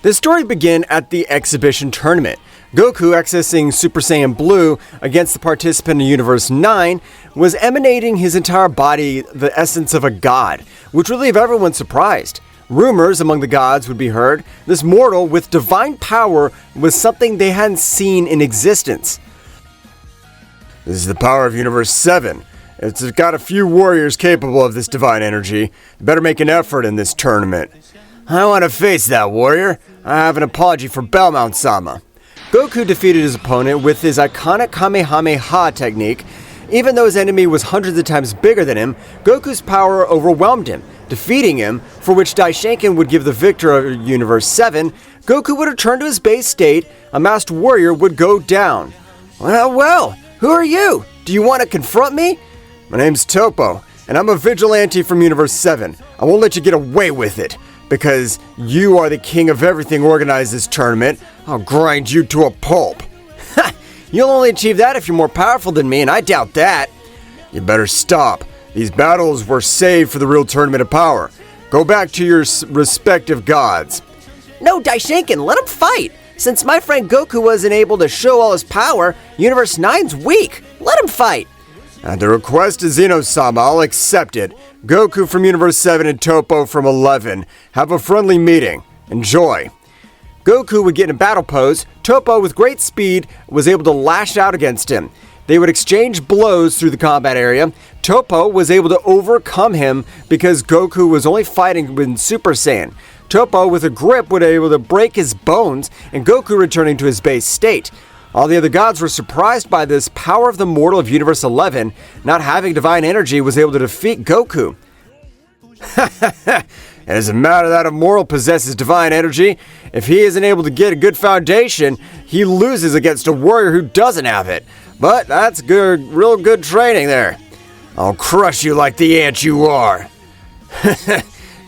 The story began at the exhibition tournament. Goku, accessing Super Saiyan Blue against the participant in Universe 9, was emanating his entire body the essence of a god, which would leave everyone surprised. Rumors among the gods would be heard. This mortal with divine power was something they hadn't seen in existence. This is the power of Universe 7. It's got a few warriors capable of this divine energy. You better make an effort in this tournament. I want to face that warrior. I have an apology for Bouken-sama. Goku defeated his opponent with his iconic Kamehameha technique. Even though his enemy was hundreds of times bigger than him, Goku's power overwhelmed him, defeating him, for which Daishinkan would give the victor of Universe 7. Goku would return to his base state, a masked warrior would go down. Well, who are you? Do you want to confront me? My name's Toppo, and I'm a vigilante from Universe 7. I won't let you get away with it. Because you are the king of everything organized this tournament, I'll grind you to a pulp. Ha! You'll only achieve that if you're more powerful than me, and I doubt that. You better stop. These battles were saved for the real tournament of power. Go back to your respective gods. No, Daishinkan, let him fight. Since my friend Goku wasn't able to show all his power, Universe 9's weak. Let him fight. At the request of Zeno-sama, I'll accept it. Goku from Universe 7 and Toppo from 11. Have a friendly meeting. Enjoy. Goku would get in a battle pose. Toppo, with great speed, was able to lash out against him. They would exchange blows through the combat area. Toppo was able to overcome him because Goku was only fighting with Super Saiyan. Toppo, with a grip, would be able to break his bones, and Goku returning to his base state. All the other gods were surprised by this power of the mortal of Universe 11. Not having divine energy was able to defeat Goku. It doesn't matter that a mortal possesses divine energy. If he isn't able to get a good foundation, he loses against a warrior who doesn't have it. But that's good, real good training there. I'll crush you like the ant you are.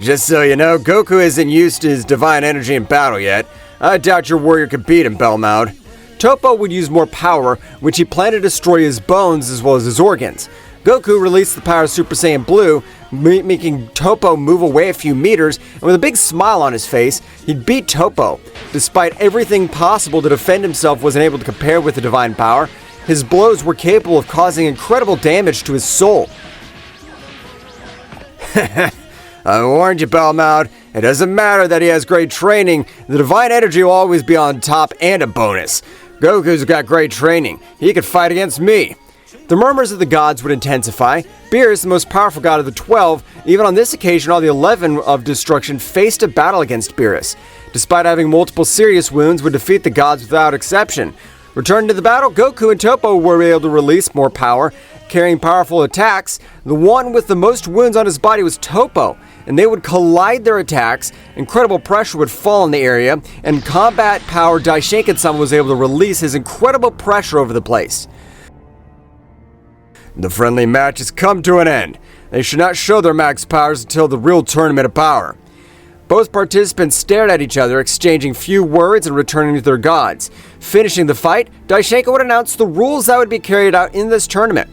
Just so you know, Goku isn't used to his divine energy in battle yet. I doubt your warrior could beat him, Belmode. Toppo would use more power, which he planned to destroy his bones as well as his organs. Goku released the power of Super Saiyan Blue, making Toppo move away a few meters, and with a big smile on his face, he'd beat Toppo. Despite everything possible to defend himself wasn't able to compare with the divine power, his blows were capable of causing incredible damage to his soul. I warned you, Belmode. It doesn't matter that he has great training, the divine energy will always be on top and a bonus. Goku's got great training. He could fight against me. The murmurs of the gods would intensify. Beerus, the most powerful god of the 12, even on this occasion all the 11 of destruction faced a battle against Beerus. Despite having multiple serious wounds, would defeat the gods without exception. Returning to the battle, Goku and Toppo were able to release more power, carrying powerful attacks. The one with the most wounds on his body was Toppo, and they would collide their attacks. Incredible pressure would fall in the area, and combat power Daishinkan-sama was able to release his incredible pressure over the place. The friendly match has come to an end. They should not show their max powers until the real tournament of power. Both participants stared at each other, exchanging few words and returning to their gods. Finishing the fight, Daishinkan would announce the rules that would be carried out in this tournament.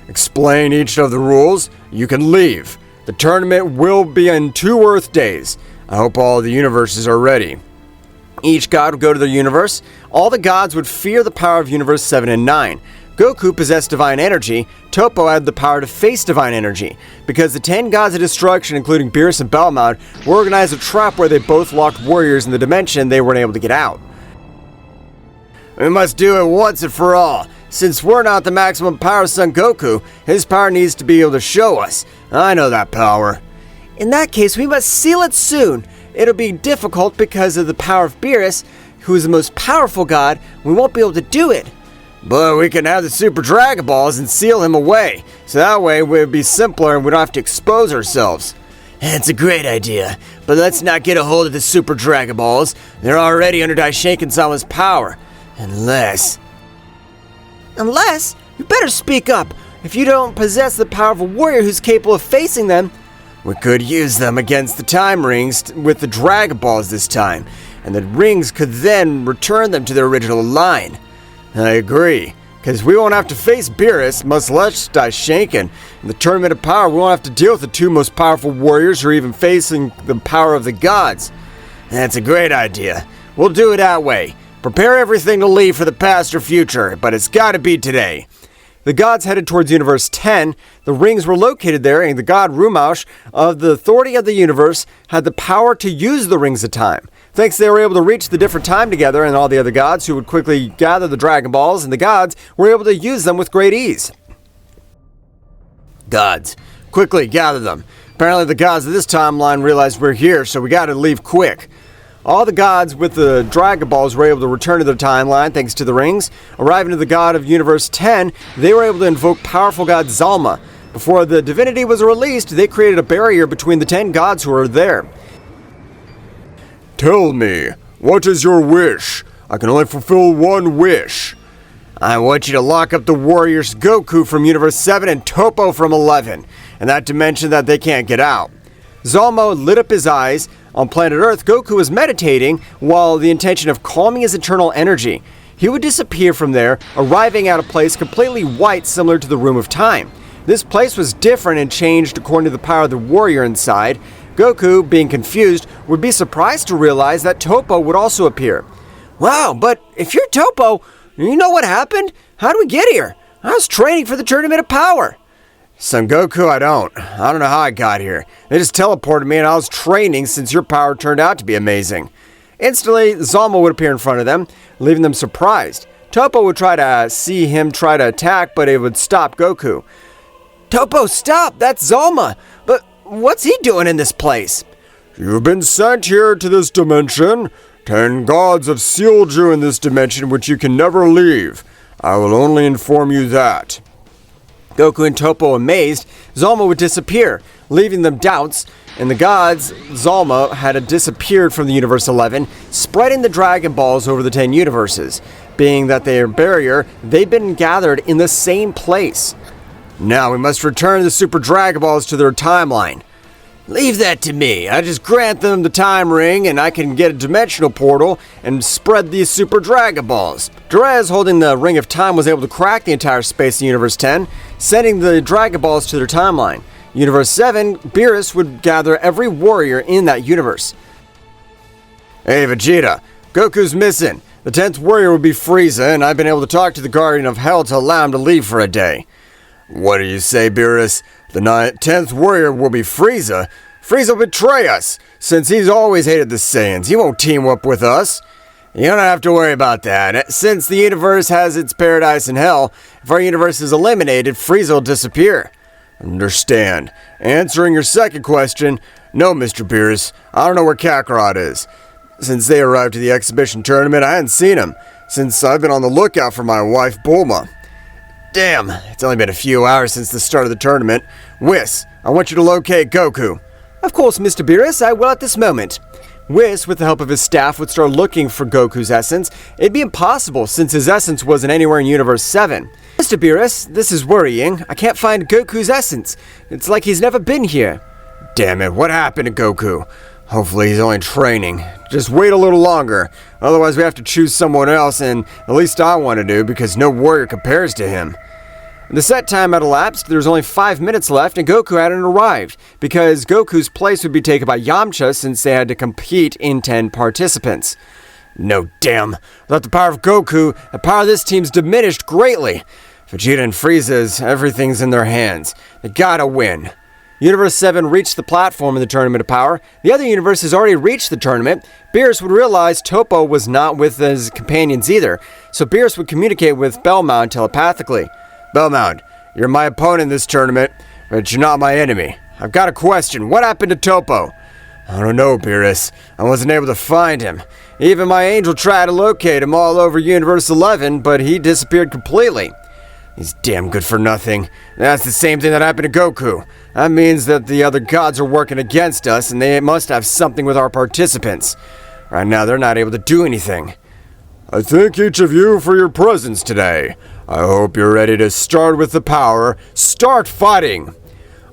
Explain each of the rules. You can leave. The tournament will be in 2 Earth days. I hope all the universes are ready. Each god would go to their universe. All the gods would fear the power of Universe 7 and 9. Goku possessed divine energy. Toppo had the power to face divine energy. Because the 10 gods of destruction, including Beerus and Belmode, were organized a trap where they both locked warriors in the dimension they weren't able to get out. We must do it once and for all. Since we're not the maximum power Son Goku, his power needs to be able to show us. I know that power. In that case, we must seal it soon. It'll be difficult because of the power of Beerus, who is the most powerful god. We won't be able to do it. But we can have the Super Dragon Balls and seal him away. So that way it would be simpler and we don't have to expose ourselves. That's a great idea. But let's not get a hold of the Super Dragon Balls. They're already under Daishinkan-sama's power. Unless? You better speak up. If you don't possess the power of a warrior who's capable of facing them, we could use them against the time rings with the Dragon Balls this time, and the rings could then return them to their original line. I agree, because we won't have to face Beerus, much less Daishinkan. In the Tournament of Power, we won't have to deal with the 2 most powerful warriors or even facing the power of the gods. That's a great idea. We'll do it that way. Prepare everything to leave for the past or future, but it's gotta be today. The gods headed towards Universe 10. The rings were located there, and the god Rumaush of the Authority of the Universe had the power to use the Rings of Time. Thanks, they were able to reach the different time together, and all the other gods who would quickly gather the Dragon Balls, and the gods were able to use them with great ease. Gods, quickly gather them. Apparently the gods of this timeline realized we're here, so we gotta leave quick. All the gods with the Dragon Balls were able to return to their timeline thanks to the rings. Arriving to the god of Universe 10, they were able to invoke powerful god Zalma. Before the divinity was released, they created a barrier between the 10 gods who were there. Tell me, what is your wish? I can only fulfill one wish. I want you to lock up the warriors Goku from Universe 7 and Toppo from 11, in that dimension that they can't get out. Zalma lit up his eyes. On planet Earth, Goku was meditating while the intention of calming his internal energy. He would disappear from there, arriving at a place completely white similar to the Room of Time. This place was different and changed according to the power of the warrior inside. Goku, being confused, would be surprised to realize that Toppo would also appear. Wow, but if you're Toppo, you know what happened? How did we get here? I was training for the Tournament of Power. Son Goku, I don't know how I got here. They just teleported me and I was training since your power turned out to be amazing. Instantly, Zalma would appear in front of them, leaving them surprised. Toppo would try to see him try to attack, but it would stop Goku. Toppo, stop! That's Zalma! But what's he doing in this place? You've been sent here to this dimension. 10 gods have sealed you in this dimension which you can never leave. I will only inform you that. Goku and Toppo amazed, Zalma would disappear, leaving them doubts, and the gods, Zalma, had disappeared from the Universe 11, spreading the Dragon Balls over the 10 universes. Being that they are barrier, they've been gathered in the same place. Now we must return the Super Dragon Balls to their timeline. Leave that to me. I just grant them the time ring and I can get a dimensional portal and spread these Super Dragon Balls. Drez, holding the Ring of Time, was able to crack the entire space in Universe 10, sending the Dragon Balls to their timeline. Universe 7, Beerus would gather every warrior in that universe. Hey Vegeta, Goku's missing. The 10th warrior would be Frieza, and I've been able to talk to the Guardian of Hell to allow him to leave for a day. What do you say, Beerus? The 10th warrior will be Frieza. Frieza will betray us, since he's always hated the Saiyans. He won't team up with us. You don't have to worry about that. Since the universe has its paradise and hell, if our universe is eliminated, Frieza will disappear. Understand. Answering your second question, no, Mr. Beerus. I don't know where Kakarot is. Since they arrived at the exhibition tournament, I hadn't seen him, since I've been on the lookout for my wife, Bulma. Damn, it's only been a few hours since the start of the tournament. Whis, I want you to locate Goku. Of course, Mr. Beerus, I will at this moment. Whis, with the help of his staff, would start looking for Goku's essence. It'd be impossible since his essence wasn't anywhere in Universe 7. Mr. Beerus, this is worrying. I can't find Goku's essence. It's like he's never been here. Damn it, what happened to Goku? Hopefully he's only training. Just wait a little longer. Otherwise we have to choose someone else, and at least I want to do, because no warrior compares to him. The set time had elapsed, there was only 5 minutes left, and Goku hadn't arrived, because Goku's place would be taken by Yamcha since they had to compete in 10 participants. No, damn. Without the power of Goku, the power of this team's diminished greatly. Vegeta and Frieza's, everything's in their hands. They gotta win. Universe 7 reached the platform in the Tournament of Power. The other universes already reached the tournament. Beerus would realize Toppo was not with his companions either, so Beerus would communicate with Bellmount telepathically. Bellmount, you're my opponent in this tournament, but you're not my enemy. I've got a question. What happened to Toppo? I don't know, Beerus. I wasn't able to find him. Even my angel tried to locate him all over Universe 11, but he disappeared completely. He's damn good for nothing. That's the same thing that happened to Goku. That means that the other gods are working against us, and they must have something with our participants. Right now, they're not able to do anything. I thank each of you for your presence today. I hope you're ready to start with the power. Start fighting!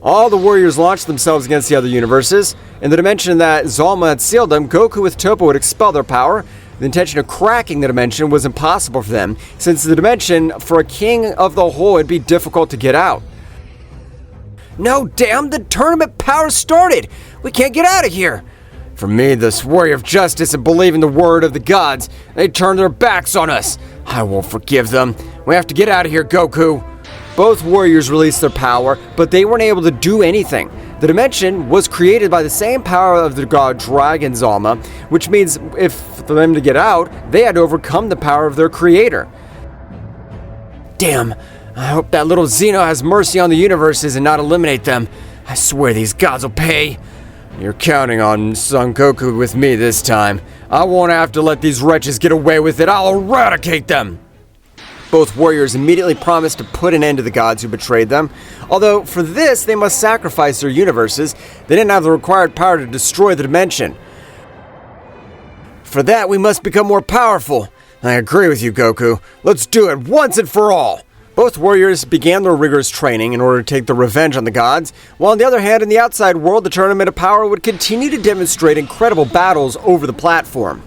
All the warriors launched themselves against the other universes. In the dimension that Zalma had sealed them, Goku with Toppo would expel their power. The intention of cracking the dimension was impossible for them, since the dimension, for a king of the whole, would be difficult to get out. No, damn, the tournament power started! We can't get out of here! For me, this warrior of justice and believing the word of the gods, they turned their backs on us. I won't forgive them. We have to get out of here, Goku. Both warriors released their power, but they weren't able to do anything. The dimension was created by the same power of the god Dragon Zama, which means for them to get out, they had to overcome the power of their creator. Damn, I hope that little Zeno has mercy on the universes and not eliminate them. I swear these gods will pay. You're counting on Son Goku with me this time. I won't have to let these wretches get away with it. I'll eradicate them. Both warriors immediately promised to put an end to the gods who betrayed them. Although, for this, they must sacrifice their universes. They didn't have the required power to destroy the dimension. For that, we must become more powerful. I agree with you, Goku. Let's do it once and for all. Both warriors began their rigorous training in order to take their revenge on the gods, while on the other hand, in the outside world, the Tournament of Power would continue to demonstrate incredible battles over the platform.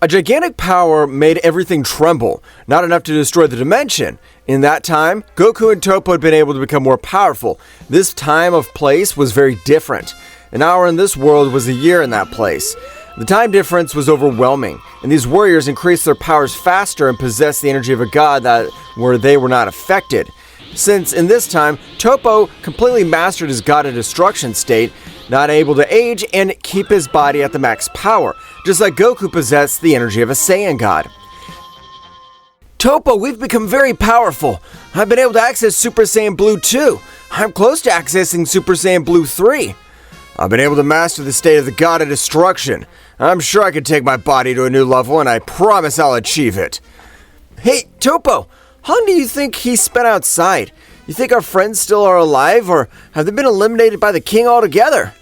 A gigantic power made everything tremble, not enough to destroy the dimension. In that time, Goku and Toppo had been able to become more powerful. This time of place was very different. An hour in this world was a year in that place. The time difference was overwhelming, and these warriors increased their powers faster and possessed the energy of a god where they were not affected. Since in this time, Toppo completely mastered his god of destruction state, not able to age and keep his body at the max power, just like Goku possessed the energy of a Saiyan god. Toppo, we've become very powerful. I've been able to access Super Saiyan Blue 2. I'm close to accessing Super Saiyan Blue 3. I've been able to master the state of the god of destruction. I'm sure I can take my body to a new level, and I promise I'll achieve it. Hey, Toppo, how long do you think he spent outside? You think our friends still are alive, or have they been eliminated by the king altogether?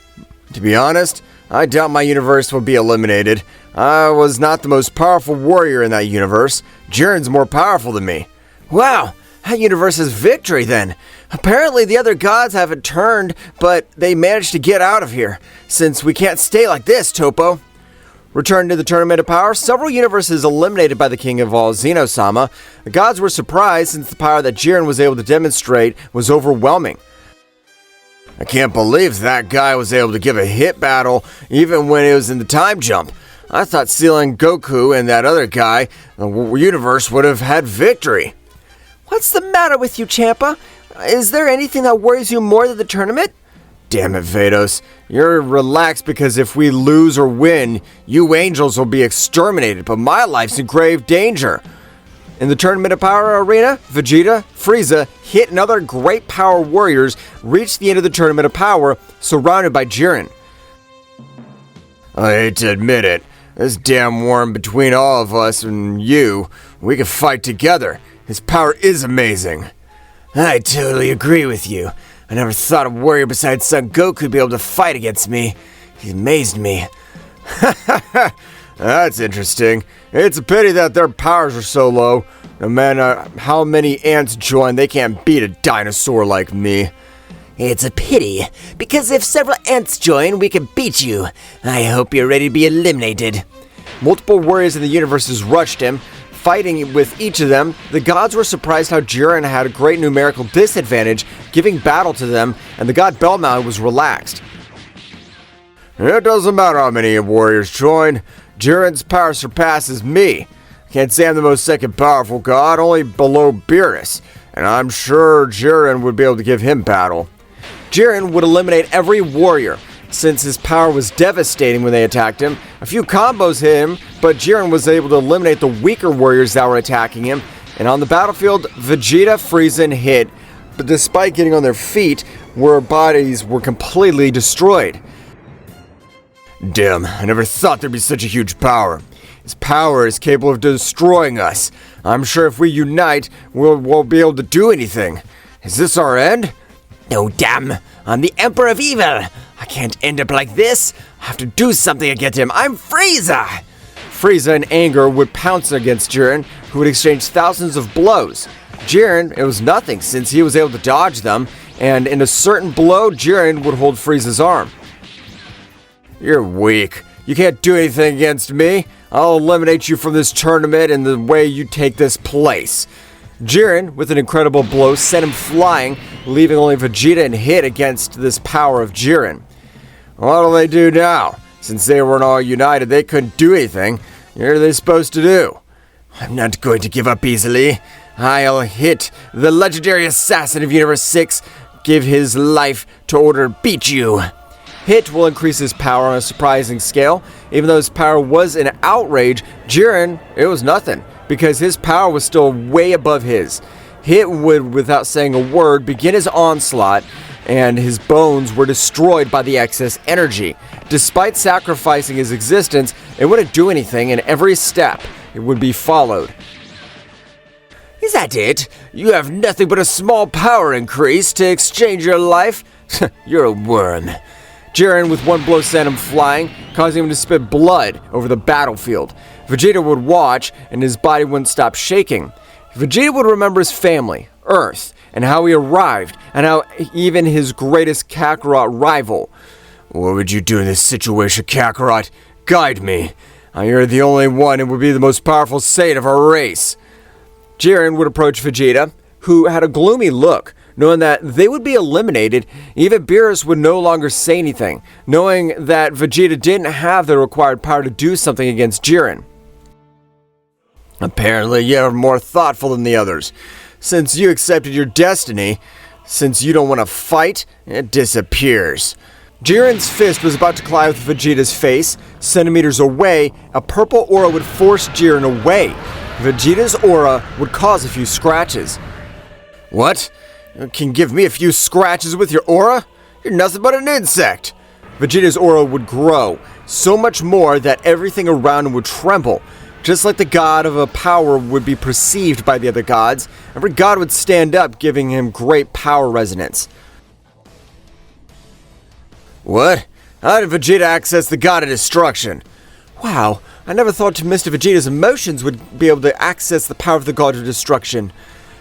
To be honest, I doubt my universe will be eliminated. I was not the most powerful warrior in that universe. Jiren's more powerful than me. Wow, that universe is victory then. Apparently the other gods haven't turned, but they managed to get out of here, since we can't stay like this, Toppo. Returned to the Tournament of Power, several universes eliminated by the King of all, Zeno-sama. The gods were surprised since the power that Jiren was able to demonstrate was overwhelming. I can't believe that guy was able to give a hit battle even when it was in the time jump. I thought sealing Goku and that other guy, the universe would have had victory. What's the matter with you, Champa? Is there anything that worries you more than the tournament? Damn it, Vados. You're relaxed because if we lose or win, you angels will be exterminated, but my life's in grave danger. In the Tournament of Power arena, Vegeta, Frieza, Hit, and other great power warriors reached the end of the Tournament of Power, surrounded by Jiren. I hate to admit it, this damn war between all of us and you, we can fight together. His power is amazing. I totally agree with you. I never thought a warrior besides Son Goku would be able to fight against me. He amazed me. That's interesting. It's a pity that their powers are so low. No matter how many ants join, they can't beat a dinosaur like me. It's a pity, because if several ants join, we can beat you. I hope you're ready to be eliminated. Multiple warriors in the universes rushed him. Fighting with each of them, the gods were surprised how Jiren had a great numerical disadvantage, giving battle to them, and the god Belmont was relaxed. It doesn't matter how many warriors join. Jiren's power surpasses me. Can't say I'm the most second powerful god, only below Beerus, and I'm sure Jiren would be able to give him battle. Jiren would eliminate every warrior, since his power was devastating when they attacked him. A few combos hit him, but Jiren was able to eliminate the weaker warriors that were attacking him. And on the battlefield, Vegeta, Frieza, and Hit, but despite getting on their feet, their bodies were completely destroyed. Damn, I never thought there'd be such a huge power. His power is capable of destroying us. I'm sure if we unite, we'll be able to do anything. Is this our end? No, damn. I'm the Emperor of Evil. I can't end up like this. I have to do something against him. I'm Frieza! Frieza, in anger, would pounce against Jiren, who would exchange thousands of blows. Jiren, it was nothing, since he was able to dodge them, and in a certain blow, Jiren would hold Frieza's arm. You're weak. You can't do anything against me. I'll eliminate you from this tournament and the way you take this place. Jiren, with an incredible blow, sent him flying, leaving only Vegeta and Hit against this power of Jiren. What do they do now? Since they weren't all united, they couldn't do anything. What are they supposed to do? I'm not going to give up easily. I'll hit the legendary assassin of Universe 6, give his life to order beat you. Hit will increase his power on a surprising scale. Even though his power was an outrage, Jiren, it was nothing, because his power was still way above his. Hit would, without saying a word, begin his onslaught, and his bones were destroyed by the excess energy. Despite sacrificing his existence, it wouldn't do anything, and every step it would be followed. Is that it? You have nothing but a small power increase to exchange your life? You're a worm. Jiren, with one blow, sent him flying, causing him to spit blood over the battlefield. Vegeta would watch, and his body wouldn't stop shaking. Vegeta would remember his family, Earth, and how he arrived, and how even his greatest Kakarot rival. What would you do in this situation, Kakarot? Guide me. You're the only one who would be the most powerful Saiyan of our race. Jiren would approach Vegeta, who had a gloomy look. Knowing that they would be eliminated, even Beerus would no longer say anything, knowing that Vegeta didn't have the required power to do something against Jiren. Apparently you're more thoughtful than the others. Since you accepted your destiny, since you don't want to fight, it disappears. Jiren's fist was about to collide with Vegeta's face. Centimeters away, a purple aura would force Jiren away. Vegeta's aura would cause a few scratches. What? You can give me a few scratches with your aura? You're nothing but an insect. Vegeta's aura would grow, so much more that everything around him would tremble. Just like the god of a power would be perceived by the other gods, every god would stand up, giving him great power resonance. What? How did Vegeta access the god of destruction? Wow, I never thought Mr. Vegeta's emotions would be able to access the power of the god of destruction.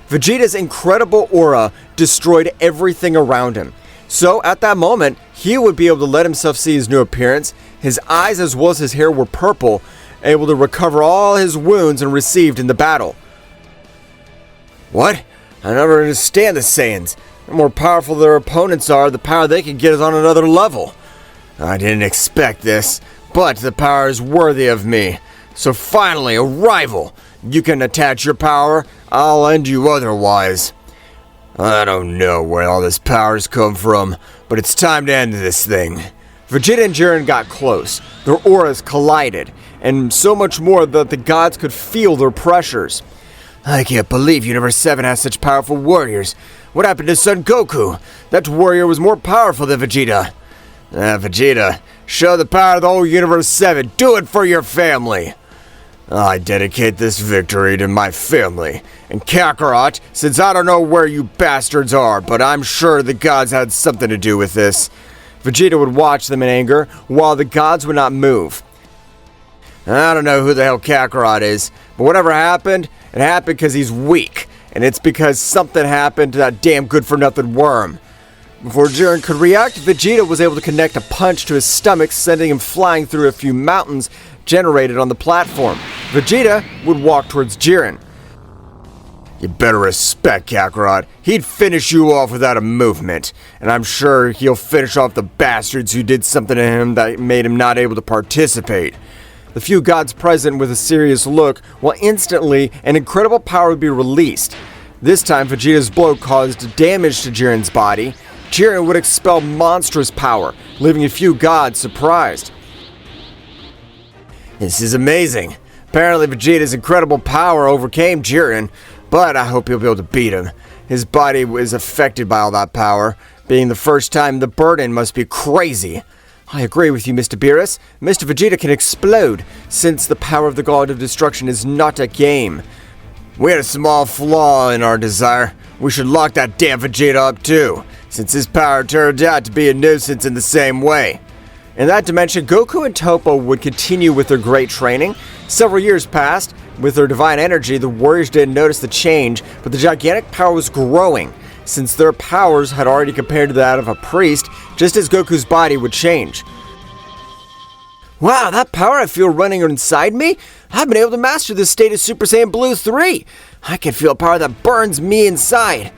Vegeta's incredible aura destroyed everything around him. So, at that moment, he would be able to let himself see his new appearance. His eyes as well as his hair were purple, able to recover all his wounds and received in the battle. What? I never understand the Saiyans. The more powerful their opponents are, the power they can get is on another level. I didn't expect this, but the power is worthy of me. So finally, a rival. You can attach your power, I'll end you otherwise. I don't know where all this power's come from, but it's time to end this thing. Vegeta and Jiren got close. Their auras collided, and so much more that the gods could feel their pressures. I can't believe Universe 7 has such powerful warriors. What happened to Son Goku? That warrior was more powerful than Vegeta. Vegeta, show the power of the whole Universe 7. Do it for your family. I dedicate this victory to my family. And Kakarot, since I don't know where you bastards are, but I'm sure the gods had something to do with this. Vegeta would watch them in anger, while the gods would not move. I don't know who the hell Kakarot is, but whatever happened, it happened because he's weak. And it's because something happened to that damn good-for-nothing worm. Before Jiren could react, Vegeta was able to connect a punch to his stomach, sending him flying through a few mountains generated on the platform. Vegeta would walk towards Jiren. You better respect Kakarot. He'd finish you off without a movement. And I'm sure he'll finish off the bastards who did something to him that made him not able to participate. The few gods present with a serious look, while instantly an incredible power would be released. This time, Vegeta's blow caused damage to Jiren's body. Jiren would expel monstrous power, leaving a few gods surprised. This is amazing. Apparently Vegeta's incredible power overcame Jiren, but I hope he'll be able to beat him. His body was affected by all that power. Being the first time, the burden must be crazy. I agree with you, Mr. Beerus. Mr. Vegeta can explode, since the power of the God of Destruction is not a game. We had a small flaw in our desire. We should lock that damn Vegeta up too, since his power turned out to be a nuisance in the same way. In that dimension, Goku and Toppo would continue with their great training. Several years passed. With their divine energy, the warriors didn't notice the change, but the gigantic power was growing, since their powers had already compared to that of a priest, just as Goku's body would change. Wow, that power I feel running inside me? I've been able to master this state of Super Saiyan Blue 3. I can feel a power that burns me inside.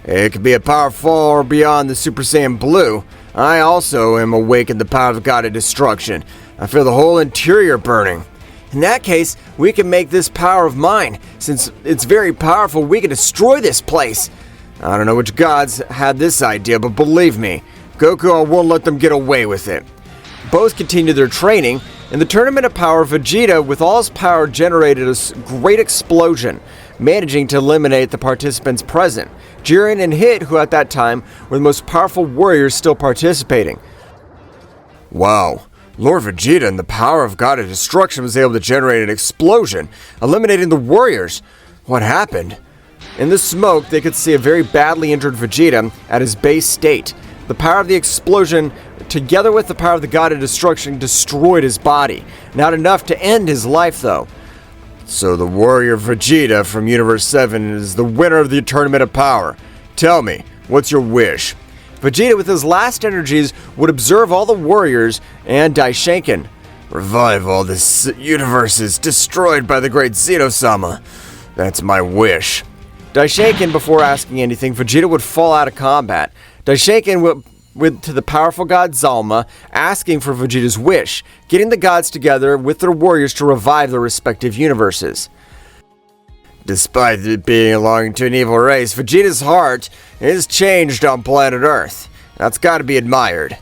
It could be a power far beyond the Super Saiyan Blue. I also am awakened the power of the God of Destruction. I feel the whole interior burning. In that case, we can make this power of mine. Since it's very powerful, we can destroy this place. I don't know which gods had this idea, but believe me, Goku won't let them get away with it. Both continued their training. In the Tournament of Power, Vegeta, with all his power, generated a great explosion, managing to eliminate the participants present. Jiren and Hit, who at that time were the most powerful warriors still participating. Wow. Lord Vegeta and the power of God of Destruction was able to generate an explosion, eliminating the warriors. What happened? In the smoke, they could see a very badly injured Vegeta at his base state. The power of the explosion, together with the power of the God of Destruction, destroyed his body. Not enough to end his life, though. So the warrior Vegeta from Universe 7 is the winner of the Tournament of Power. Tell me, what's your wish? Vegeta, with his last energies, would observe all the warriors and Daishinkan. Revive all the universes destroyed by the great Zeno-sama. That's my wish. Daishinkan, before asking anything, Vegeta would fall out of combat. Daishinkan went to the powerful god Zalma, asking for Vegeta's wish, getting the gods together with their warriors to revive their respective universes. Despite it belonging to an evil race, Vegeta's heart is changed on planet Earth. That's got to be admired.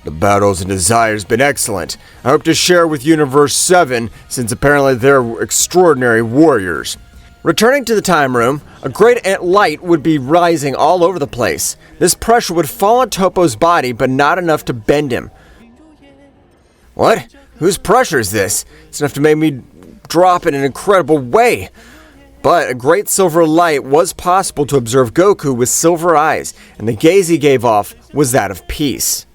The battles and desires been excellent. I hope to share with Universe 7, since apparently they're extraordinary warriors. Returning to the time room, a great light would be rising all over the place. This pressure would fall on Toppo's body, but not enough to bend him. What? Whose pressure is this? It's enough to make me drop in an incredible way. But a great silver light was possible to observe Goku with silver eyes, and the gaze he gave off was that of peace.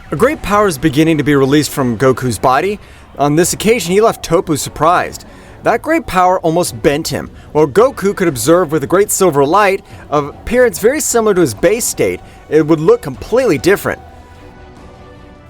A great power is beginning to be released from Goku's body. On this occasion, he left Toppo surprised. That great power almost bent him. While Goku could observe with a great silver light, of appearance very similar to his base state, it would look completely different.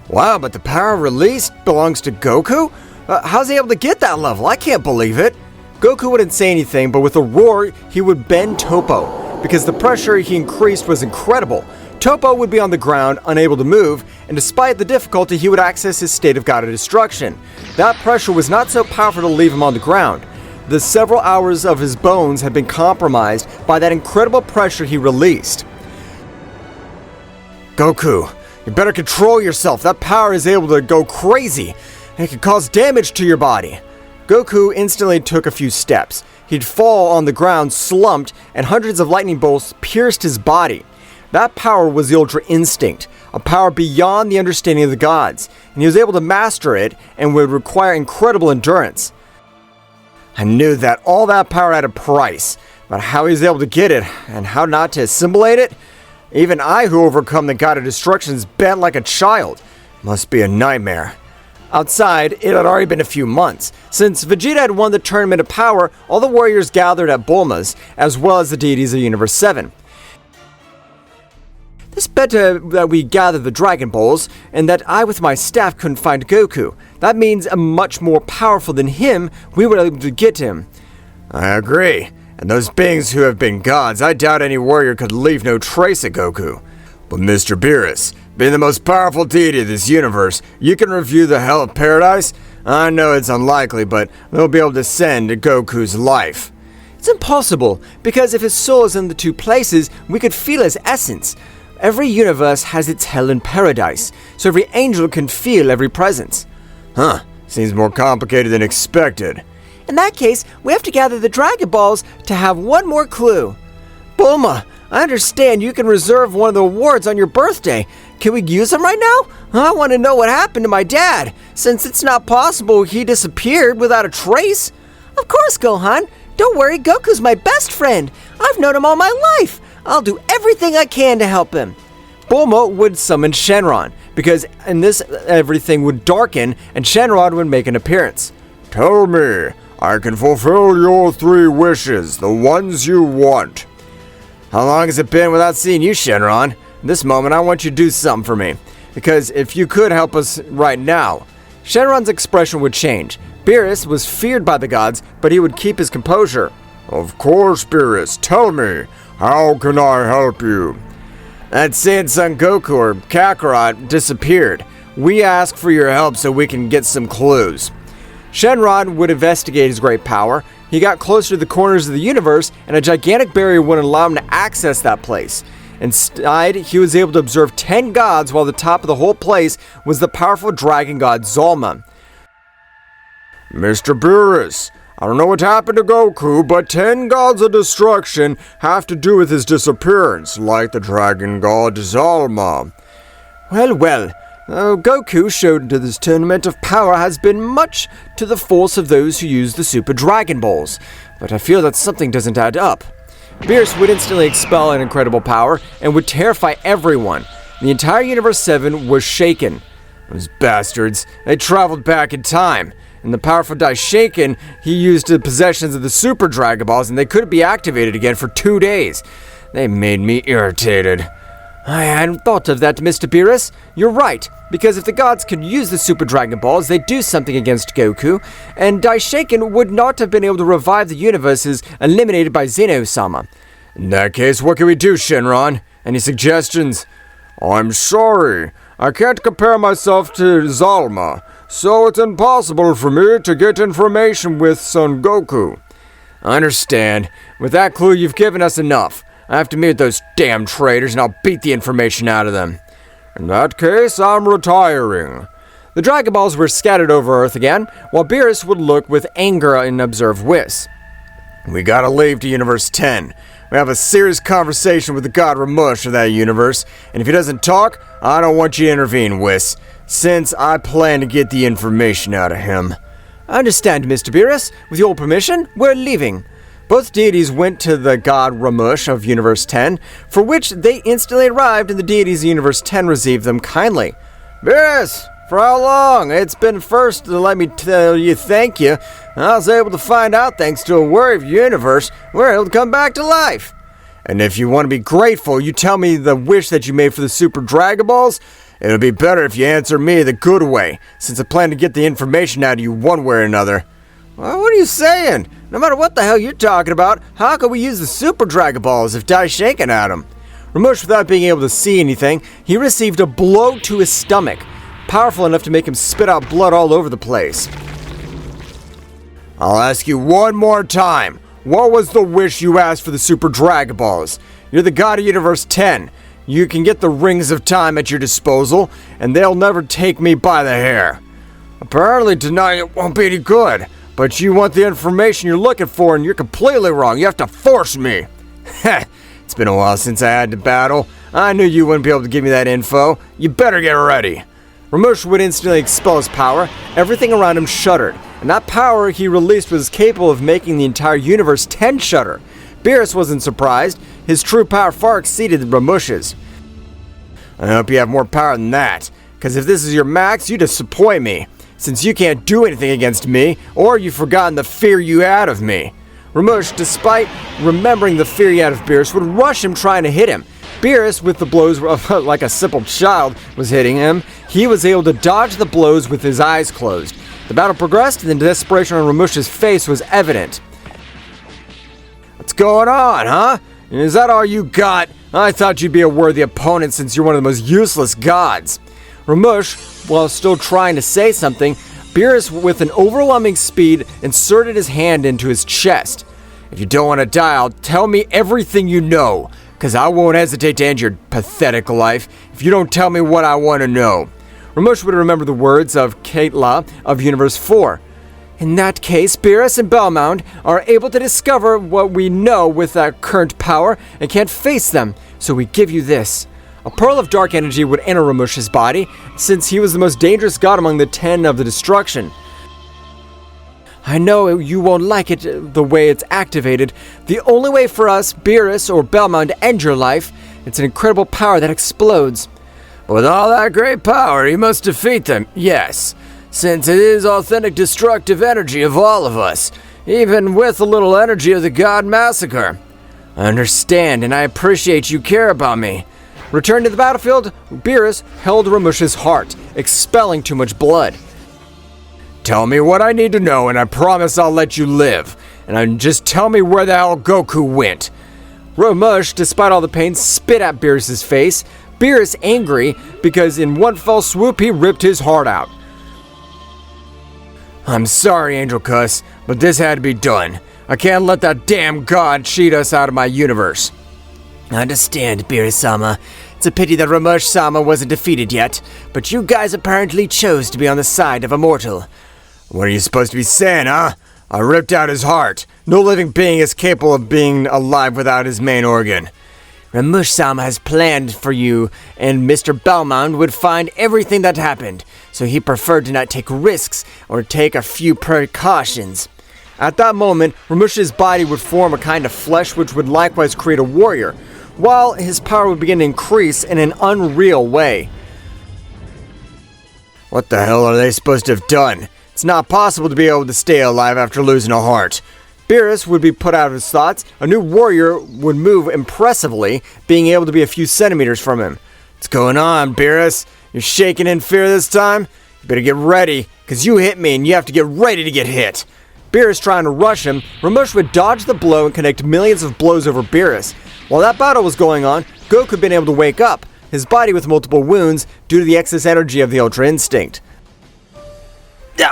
Wow, but the power released belongs to Goku? How's he able to get that level? I can't believe it. Goku wouldn't say anything, but with a roar, he would bend Toppo, because the pressure he increased was incredible. Toppo would be on the ground, unable to move, and despite the difficulty, he would access his state of God of Destruction. That pressure was not so powerful to leave him on the ground. The several hours of his bones had been compromised by that incredible pressure he released. Goku, you better control yourself. That power is able to go crazy, and it can cause damage to your body. Goku instantly took a few steps. He'd fall on the ground, slumped, and hundreds of lightning bolts pierced his body. That power was the Ultra Instinct, a power beyond the understanding of the gods, and he was able to master it and would require incredible endurance. I knew that all that power had a price, but how he was able to get it and how not to assimilate it? Even I, who overcome the God of Destruction, is bent like a child. Must be a nightmare. Outside, it had already been a few months. Since Vegeta had won the Tournament of Power, all the warriors gathered at Bulma's, as well as the deities of Universe 7. It's better that we gather the Dragon Balls, and that I with my staff couldn't find Goku. That means I'm much more powerful than him. We were able to get him. I agree. And those beings who have been gods, I doubt any warrior could leave no trace of Goku. But Mr. Beerus, being the most powerful deity of this universe, you can review the Hell of Paradise? I know it's unlikely, but they'll be able to send Goku's life. It's impossible, because if his soul is in the two places, we could feel his essence. Every universe has its hell and paradise, so every angel can feel every presence. Huh, seems more complicated than expected. In that case, we have to gather the Dragon Balls to have one more clue. Bulma, I understand you can reserve one of the awards on your birthday. Can we use them right now? I want to know what happened to my dad, since it's not possible he disappeared without a trace. Of course, Gohan. Don't worry, Goku's my best friend. I've known him all my life. I'll do everything I can to help him. Bulma would summon Shenron, because in this everything would darken and Shenron would make an appearance. Tell me, I can fulfill your 3 wishes, the ones you want. How long has it been without seeing you, Shenron? In this moment, I want you to do something for me. Because if you could help us right now. Shenron's expression would change. Beerus was feared by the gods, but he would keep his composure. Of course, Beerus. Tell me, how can I help you? That Saiyan Son Goku or Kakarot disappeared. We ask for your help so we can get some clues. Shenron would investigate his great power. He got closer to the corners of the universe, and a gigantic barrier wouldn't allow him to access that place. Instead, he was able to observe 10 gods, while the top of the whole place was the powerful dragon god Zalma. Mr. Beerus, I don't know what happened to Goku, but 10 gods of destruction have to do with his disappearance, like the dragon god Zalma. Well, Goku showed to this tournament of power has been much to the force of those who use the Super Dragon Balls, but I feel that something doesn't add up. Beerus would instantly expel an incredible power and would terrify everyone. The entire Universe 7 was shaken. Those bastards, they traveled back in time. And the powerful Daishaken, he used the possessions of the Super Dragon Balls and they couldn't be activated again for 2 days. They made me irritated. I hadn't thought of that, Mr. Beerus. You're right, because if the gods could use the Super Dragon Balls, they'd do something against Goku, and Daishaken would not have been able to revive the universes eliminated by Zeno-sama. In that case, what can we do, Shenron? Any suggestions? I'm sorry, I can't compare myself to Zalma, so it's impossible for me to get information with Son Goku. I understand. With that clue, you've given us enough. I have to meet with those damn traitors and I'll beat the information out of them. In that case, I'm retiring. The Dragon Balls were scattered over Earth again, while Beerus would look with anger and observe Whis. We gotta leave to Universe 10. We have a serious conversation with the god Ramush of that universe, and if he doesn't talk, I don't want you to intervene, Whis, since I plan to get the information out of him. I understand, Mr. Beerus. With your permission, we're leaving. Both deities went to the god Ramush of Universe 10, for which they instantly arrived, and the deities of Universe 10 received them kindly. Beerus, for how long? It's been first to let me tell you thank you. I was able to find out thanks to a warrior of universe, we're able to come back to life. And if you want to be grateful, you tell me the wish that you made for the Super Dragon Balls. It'll be better if you answer me the good way, since I plan to get the information out of you one way or another. Well, what are you saying? No matter what the hell you're talking about, how can we use the Super Dragon Balls if Daishaken at him? Ramush, without being able to see anything, he received a blow to his stomach, powerful enough to make him spit out blood all over the place. I'll ask you one more time. What was the wish you asked for the Super Dragon Balls? You're the god of Universe 10. You can get the Rings of Time at your disposal, and they'll never take me by the hair. Apparently denying it won't be any good. But you want the information you're looking for, and you're completely wrong. You have to force me. Heh, it's been a while since I had to battle. I knew you wouldn't be able to give me that info. You better get ready. Ramush would instantly expel his power. Everything around him shuddered, and that power he released was capable of making the entire Universe 10 shudder. Beerus wasn't surprised. His true power far exceeded Ramush's. I hope you have more power than that, because if this is your max, you disappoint me. Since you can't do anything against me, or you've forgotten the fear you had of me. Ramush, despite remembering the fear he had of Beerus, would rush him trying to hit him. Beerus, with the blows like a simple child was hitting him, he was able to dodge the blows with his eyes closed. The battle progressed, and the desperation on Ramush's face was evident. What's going on, huh? Is that all you got? I thought you'd be a worthy opponent since you're one of the most useless gods. Ramush, while still trying to say something, Beerus, with an overwhelming speed, inserted his hand into his chest. If you don't want to die, tell me everything you know, because I won't hesitate to end your pathetic life if you don't tell me what I want to know. Ramush would remember the words of Katla of Universe 4. In that case, Beerus and Belmont are able to discover what we know with our current power and can't face them, so we give you this. A pearl of dark energy would enter Ramush's body, since he was the most dangerous god among the 10 of the destruction. I know you won't like it the way it's activated. The only way for us, Beerus or Belmont, to end your life, it's an incredible power that explodes. With all that great power, you must defeat them, yes, since it is authentic destructive energy of all of us, even with a little energy of the god massacre. I understand, and I appreciate you care about me. Returned to the battlefield, Beerus held Ramush's heart, expelling too much blood. Tell me what I need to know, and I promise I'll let you live. And just tell me where the hell Goku went. Ramush, despite all the pain, spit at Beerus' face. Beerus angry because in one fell swoop he ripped his heart out. I'm sorry, Angel Cuss, but this had to be done. I can't let that damn god cheat us out of my universe. I understand, Beerus-sama. It's a pity that Ramush-sama wasn't defeated yet, but you guys apparently chose to be on the side of a mortal. What are you supposed to be saying, huh? I ripped out his heart. No living being is capable of being alive without his main organ. Ramush-sama has planned for you, and Mr. Belmont would find everything that happened, so he preferred to not take risks or take a few precautions. At that moment, Ramush's body would form a kind of flesh which would likewise create a warrior, while his power would begin to increase in an unreal way. What the hell are they supposed to have done? It's not possible to be able to stay alive after losing a heart. Beerus would be put out of his thoughts. A new warrior would move impressively, being able to be a few centimeters from him. What's going on, Beerus? You're shaking in fear this time? You better get ready, because you hit me and you have to get ready to get hit. Beerus trying to rush him, Ramush would dodge the blow and connect millions of blows over Beerus. While that battle was going on, Goku had been able to wake up, his body with multiple wounds due to the excess energy of the Ultra Instinct.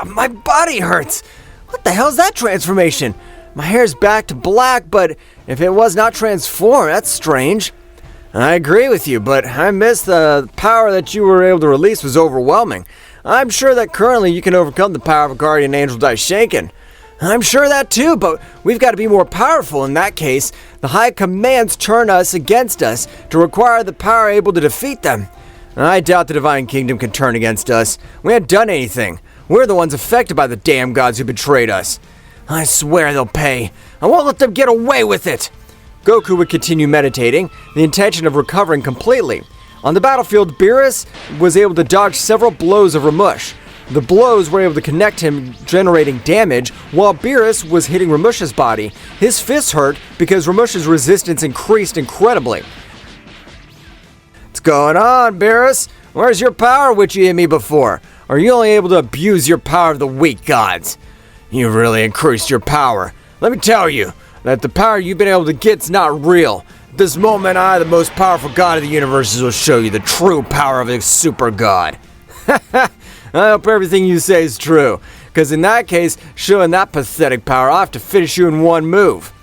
My body hurts! What the hell's that transformation? My hair's back to black, but if it was not transformed, that's strange. I agree with you, but I miss the power that you were able to release was overwhelming. I'm sure that currently you can overcome the power of a Guardian Angel Daishinken. I'm sure that too, but we've got to be more powerful in that case. The high commands turn us against us to require the power able to defeat them. I doubt the Divine Kingdom can turn against us. We haven't done anything. We're the ones affected by the damn gods who betrayed us. I swear they'll pay. I won't let them get away with it. Goku would continue meditating, the intention of recovering completely. On the battlefield, Beerus was able to dodge several blows of Ramush. The blows were able to connect him, generating damage, while Beerus was hitting Ramush's body. His fists hurt because Ramush's resistance increased incredibly. What's going on, Beerus? Where's your power which you hit me before? Or are you only able to abuse your power of the weak gods? You've really increased your power. Let me tell you that the power you've been able to get's not real. At this moment, I, the most powerful god of the universe, will show you the true power of a super god. I hope everything you say is true, because in that case, showing that pathetic power, I'll have to finish you in one move.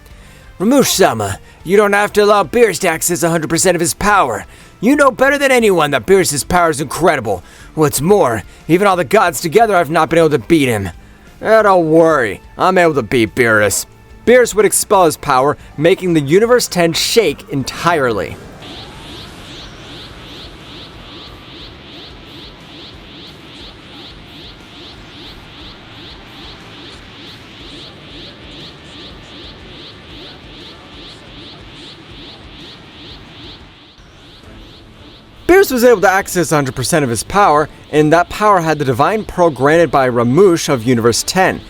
Ramush-sama, you don't have to allow Beerus to access 100% of his power. You know better than anyone that Beerus' power is incredible. What's more, even all the gods together have not been able to beat him. Don't worry, I'm able to beat Beerus. Beerus would expel his power, making the Universe 10 shake entirely. Beerus was able to access 100% of his power, and that power had the divine pearl granted by Ramush of Universe 10.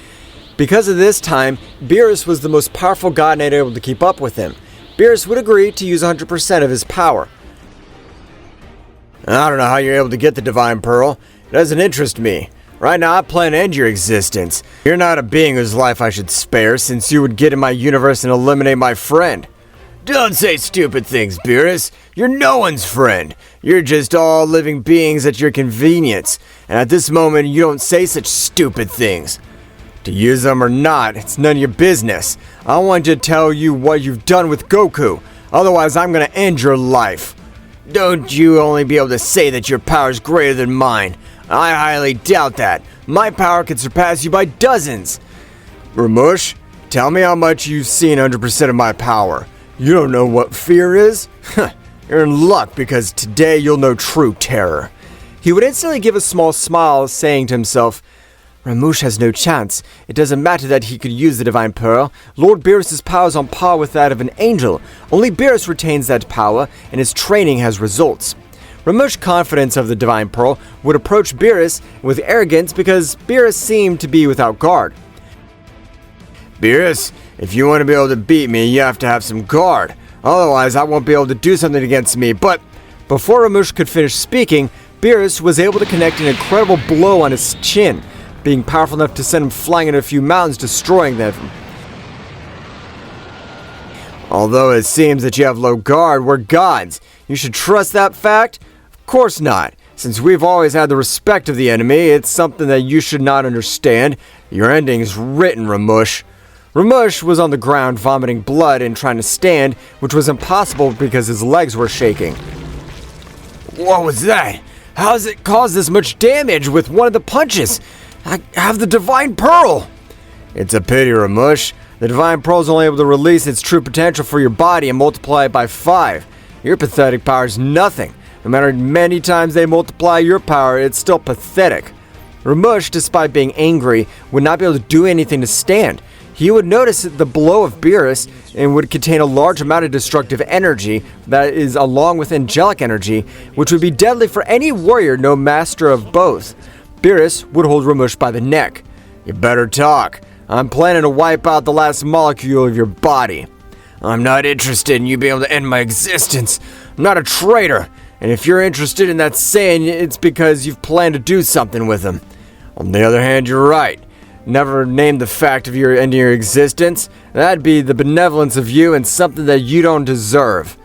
Because of this time, Beerus was the most powerful god and able to keep up with him. Beerus would agree to use 100% of his power. I don't know how you're able to get the divine pearl. It doesn't interest me. Right now, I plan to end your existence. You're not a being whose life I should spare, since you would get in my universe and eliminate my friend. Don't say stupid things, Beerus. You're no one's friend. You're just all living beings at your convenience. And at this moment, you don't say such stupid things. To use them or not, it's none of your business. I want you to tell you what you've done with Goku. Otherwise, I'm gonna end your life. Don't you only be able to say that your power is greater than mine. I highly doubt that. My power can surpass you by dozens. Ramush, tell me how much you've seen 100% of my power. You don't know what fear is? You're in luck, because today you'll know true terror. He would instantly give a small smile, saying to himself, Ramush has no chance. It doesn't matter that he could use the Divine Pearl. Lord Beerus' power is on par with that of an angel. Only Beerus retains that power, and his training has results. Ramush's confidence of the Divine Pearl would approach Beerus with arrogance because Beerus seemed to be without guard. Beerus, if you want to be able to beat me, you have to have some guard. Otherwise, I won't be able to do something against me, but... Before Ramush could finish speaking, Beerus was able to connect an incredible blow on his chin, being powerful enough to send him flying into a few mountains, destroying them. Although it seems that you have low guard, we're gods. You should trust that fact? Of course not. Since we've always had the respect of the enemy, it's something that you should not understand. Your ending's written, Ramush. Ramush was on the ground vomiting blood and trying to stand, which was impossible because his legs were shaking. What was that? How has it caused this much damage with one of the punches? I have the Divine Pearl! It's a pity, Ramush. The Divine Pearl is only able to release its true potential for your body and multiply it by 5. Your pathetic power is nothing. No matter how many times they multiply your power, it's still pathetic. Ramush, despite being angry, would not be able to do anything to stand. He would notice the blow of Beerus and would contain a large amount of destructive energy that is along with angelic energy, which would be deadly for any warrior, no master of both. Beerus would hold Ramush by the neck. You better talk. I'm planning to wipe out the last molecule of your body. I'm not interested in you being able to end my existence. I'm not a traitor. And if you're interested in that saying, it's because you've planned to do something with him. On the other hand, you're right. Never name the fact of your ending your existence. That'd be the benevolence of you and something that you don't deserve.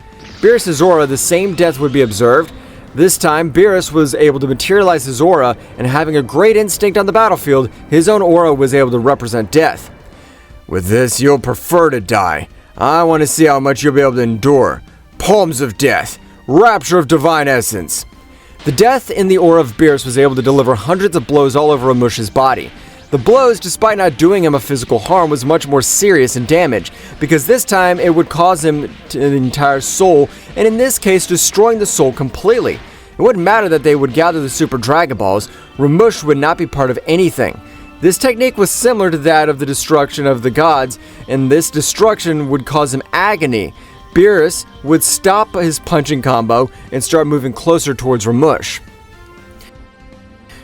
Beerus' aura, the same death would be observed. This time, Beerus was able to materialize his aura, and having a great instinct on the battlefield, his own aura was able to represent death. With this, you'll prefer to die. I want to see how much you'll be able to endure. Palms of death. Rapture of divine essence. The death in the aura of Beerus was able to deliver hundreds of blows all over Ramush's body. The blows, despite not doing him a physical harm, was much more serious in damage, because this time it would cause him to the entire soul, and in this case destroying the soul completely. It wouldn't matter that they would gather the Super Dragon Balls, Ramush would not be part of anything. This technique was similar to that of the destruction of the gods, and this destruction would cause him agony. Beerus would stop his punching combo and start moving closer towards Ramush.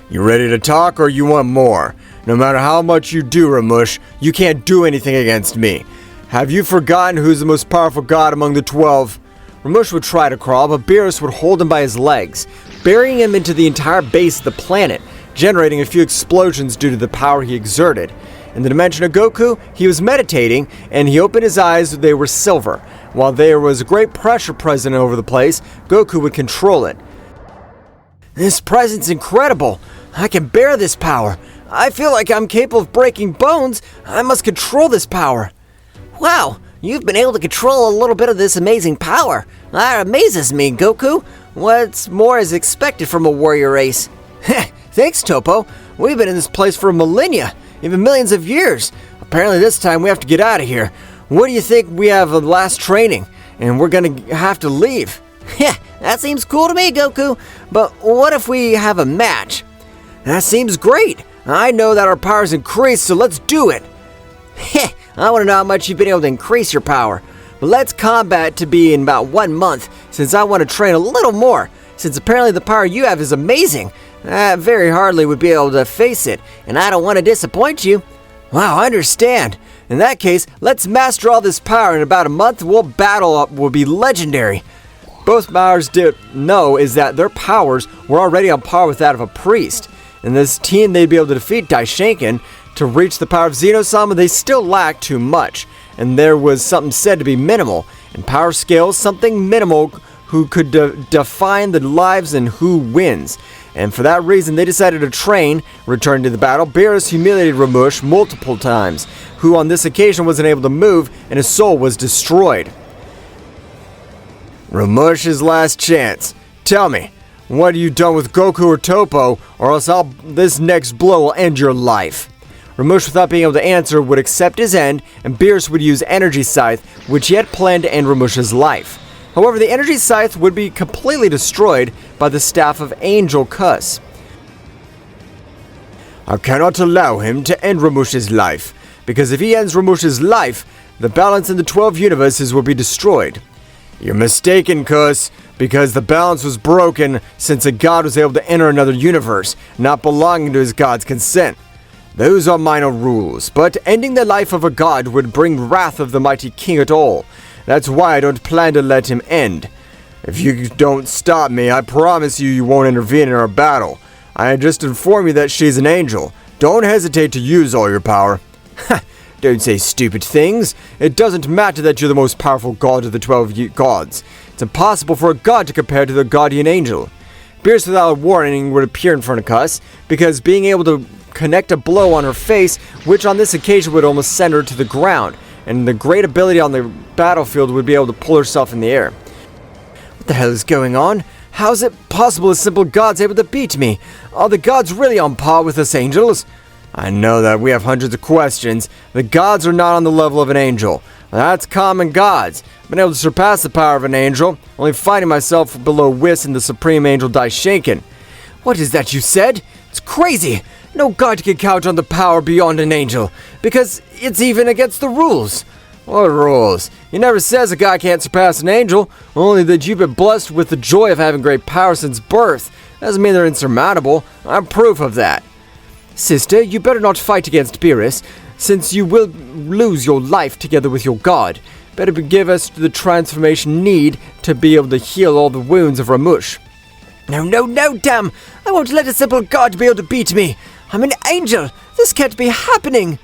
You ready to talk or you want more? No matter how much you do, Ramush, you can't do anything against me. Have you forgotten who's the most powerful god among the 12? Ramush would try to crawl, but Beerus would hold him by his legs, burying him into the entire base of the planet, generating a few explosions due to the power he exerted. In the dimension of Goku, he was meditating, and he opened his eyes, they were silver. While there was great pressure present over the place, Goku would control it. This present's incredible! I can bear this power! I feel like I'm capable of breaking bones. I must control this power. Wow, you've been able to control a little bit of this amazing power. That amazes me, Goku. What's more is expected from a warrior race. Thanks, Toppo. We've been in this place for millennia, even millions of years. Apparently this time we have to get out of here. What do you think? We have a last training, and we're gonna have to leave. That seems cool to me, Goku. But what if we have a match? That seems great. I know that our power's increased, so let's do it. I want to know how much you've been able to increase your power. But let's combat to be in about 1 month, since I want to train a little more, since apparently the power you have is amazing. I very hardly would be able to face it, and I don't want to disappoint you. Wow, I understand. In that case, let's master all this power. In about a month, we'll battle up, will be legendary. Both Mowers did know is that their powers were already on par with that of a priest. In this team, they'd be able to defeat Daishinken. To reach the power of Zeno-sama, they still lacked too much, and there was something said to be minimal. In power scales, something minimal who could define the lives and who wins. And for that reason, they decided to train. Returning to the battle, Beerus humiliated Ramush multiple times, who on this occasion wasn't able to move, and his soul was destroyed. Ramush's last chance. Tell me, what have you done with Goku or Toppo, or else this next blow will end your life? Ramush, without being able to answer, would accept his end, and Beerus would use Energy Scythe, which he had planned to end Ramush's life. However, the Energy Scythe would be completely destroyed by the Staff of Angel Kuss. I cannot allow him to end Ramush's life, because if he ends Ramush's life, the balance in the 12 universes will be destroyed. You're mistaken, Kuss, because the balance was broken since a god was able to enter another universe, not belonging to his god's consent. Those are minor rules, but ending the life of a god would bring wrath of the mighty king at all. That's why I don't plan to let him end. If you don't stop me, I promise you won't intervene in our battle. I just inform you that she's an angel. Don't hesitate to use all your power. Don't say stupid things. It doesn't matter that you're the most powerful god of the 12 gods. It's impossible for a god to compare to the guardian angel. Beerus without warning would appear in front of Cuss, because being able to connect a blow on her face, which on this occasion would almost send her to the ground, and the great ability on the battlefield would be able to pull herself in the air. What the hell is going on? How is it possible a simple god's able to beat me? Are the gods really on par with us angels? I know that we have hundreds of questions. The gods are not on the level of an angel. That's common gods. I've been able to surpass the power of an angel, only finding myself below Whis and the supreme angel Daishinken. What is that you said? It's crazy! No god can count on the power beyond an angel, because it's even against the rules. What rules? He never says a god can't surpass an angel, only that you've been blessed with the joy of having great power since birth. Doesn't mean they're insurmountable. I'm proof of that. Sister, you better not fight against Beerus, since you will lose your life together with your god. Better give us the transformation need to be able to heal all the wounds of Ramush. No, damn! I won't let a simple god be able to beat me! I'm an angel! This can't be happening!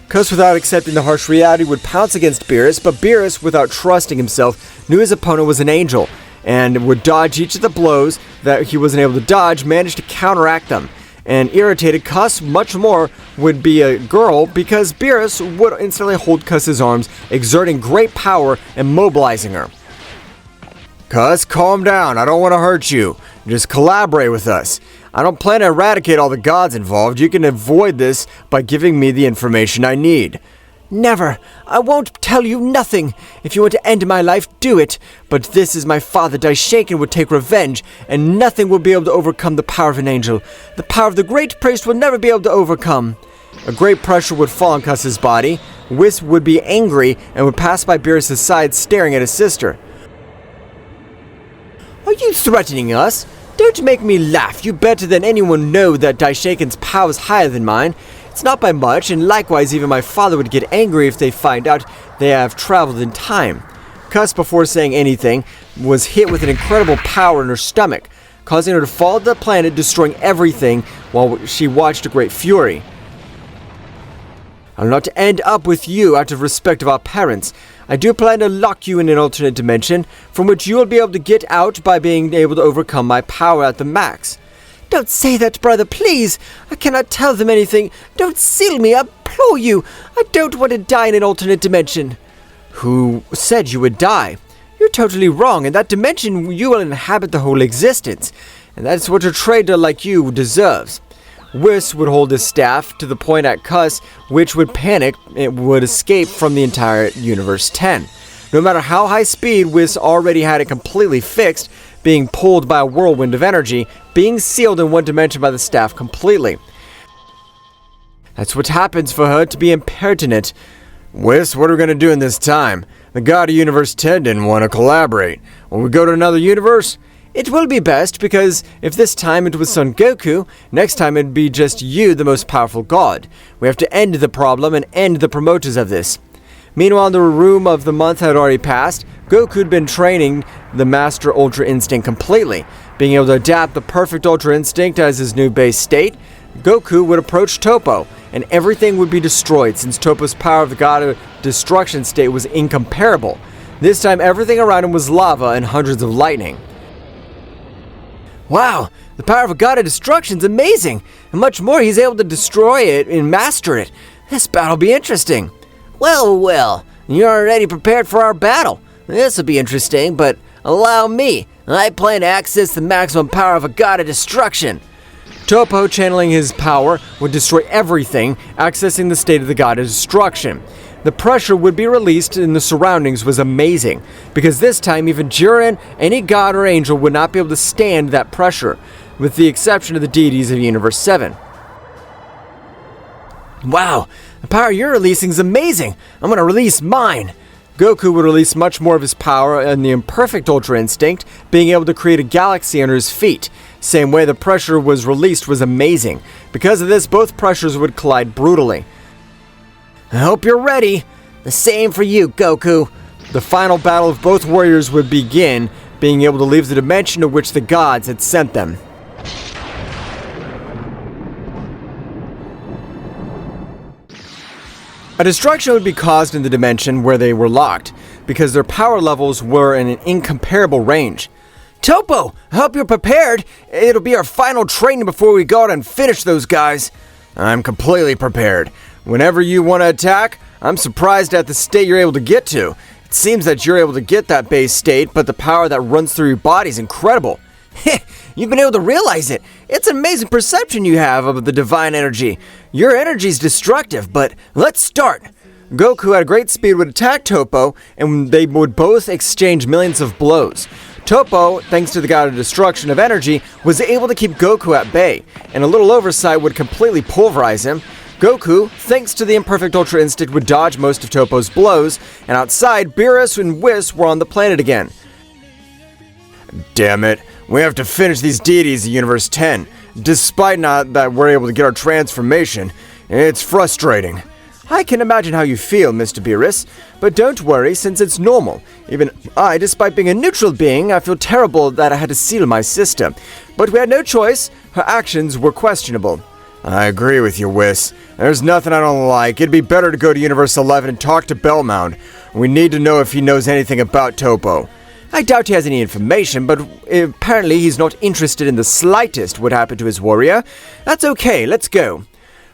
Cuss, without accepting the harsh reality, would pounce against Beerus, but Beerus, without trusting himself, knew his opponent was an angel, and would dodge each of the blows that he wasn't able to dodge, managed to counteract them. And irritated Cuss much more would be a girl, because Beerus would instantly hold Cuss's arms, exerting great power and mobilizing her. Cuss, calm down. I don't want to hurt you. Just collaborate with us. I don't plan to eradicate all the gods involved. You can avoid this by giving me the information I need. Never. I won't tell you nothing. If you want to end my life, do it. But this is my father. Daishinken would take revenge, and nothing will be able to overcome the power of an angel. The power of the great priest will never be able to overcome. A great pressure would fall on Cuss's body. Whis would be angry and would pass by Beerus' side, staring at his sister. Are you threatening us? Don't make me laugh. You better than anyone know that Daishinken's power is higher than mine. It's not by much, and likewise even my father would get angry if they find out they have traveled in time. Cuss, before saying anything, was hit with an incredible power in her stomach, causing her to fall to the planet, destroying everything while she watched a great fury. I'll not end up with you out of respect of our parents. I do plan to lock you in an alternate dimension, from which you will be able to get out by being able to overcome my power at the max. Don't say that, brother, please. I cannot tell them anything. Don't seal me, I implore you. I don't want to die in an alternate dimension. Who said you would die? You're totally wrong. In that dimension, you will inhabit the whole existence, and that's what a traitor like you deserves. Whis would hold his staff to the point at Cuss, which would panic and would escape from the entire Universe 10. No matter how high speed, Whis already had it completely fixed, being pulled by a whirlwind of energy, being sealed in one dimension by the staff completely. That's what happens for her to be impertinent. Whis, what are we going to do in this time? The god of Universe 10 didn't want to collaborate. Will we go to another universe? It will be best, because if this time it was Son Goku, next time it'd be just you, the most powerful god. We have to end the problem and end the promoters of this. Meanwhile, the room of the month had already passed. Goku had been training the Master Ultra Instinct completely, being able to adapt the perfect Ultra Instinct as his new base state. Goku would approach Toppo, and everything would be destroyed, since Toppo's power of the God of Destruction state was incomparable. This time, everything around him was lava and hundreds of lightning. Wow, the power of a God of Destruction is amazing, and much more, he's able to destroy it and master it. This battle'll be interesting. Well, you're already prepared for our battle. This'll be interesting, but allow me. I plan to access the maximum power of a God of Destruction. Toppo, channeling his power, would destroy everything, accessing the state of the God of Destruction. The pressure would be released and the surroundings was amazing, because this time even Jiren, any god or angel, would not be able to stand that pressure, with the exception of the deities of Universe 7. Wow, the power you're releasing is amazing! I'm gonna release mine! Goku would release much more of his power and the imperfect Ultra Instinct, being able to create a galaxy under his feet. Same way the pressure was released was amazing. Because of this, both pressures would collide brutally. I hope you're ready. The same for you, Goku. The final battle of both warriors would begin, being able to leave the dimension to which the gods had sent them. A destruction would be caused in the dimension where they were locked, because their power levels were in an incomparable range. Toppo, I hope you're prepared. It'll be our final training before we go out and finish those guys. I'm completely prepared. Whenever you want to attack, I'm surprised at the state you're able to get to. It seems that you're able to get that base state, but the power that runs through your body is incredible. You've been able to realize it. It's an amazing perception you have of the divine energy. Your energy's destructive, but let's start. Goku at a great speed would attack Toppo, and they would both exchange millions of blows. Toppo, thanks to the god of destruction of energy, was able to keep Goku at bay, and a little oversight would completely pulverize him. Goku, thanks to the imperfect Ultra Instinct, would dodge most of Toppo's blows, and outside, Beerus and Whis were on the planet again. Damn it, we have to finish these deities in Universe 10. Despite not that we're able to get our transformation, it's frustrating. I can imagine how you feel, Mr. Beerus, but don't worry, since it's normal. Even I, despite being a neutral being, I feel terrible that I had to seal my sister. But we had no choice. Her actions were questionable. I agree with you, Whis. There's nothing I don't like. It'd be better to go to Universe 11 and talk to Bellmound. We need to know if he knows anything about Toppo. I doubt he has any information, but apparently he's not interested in the slightest what happened to his warrior. That's okay, let's go.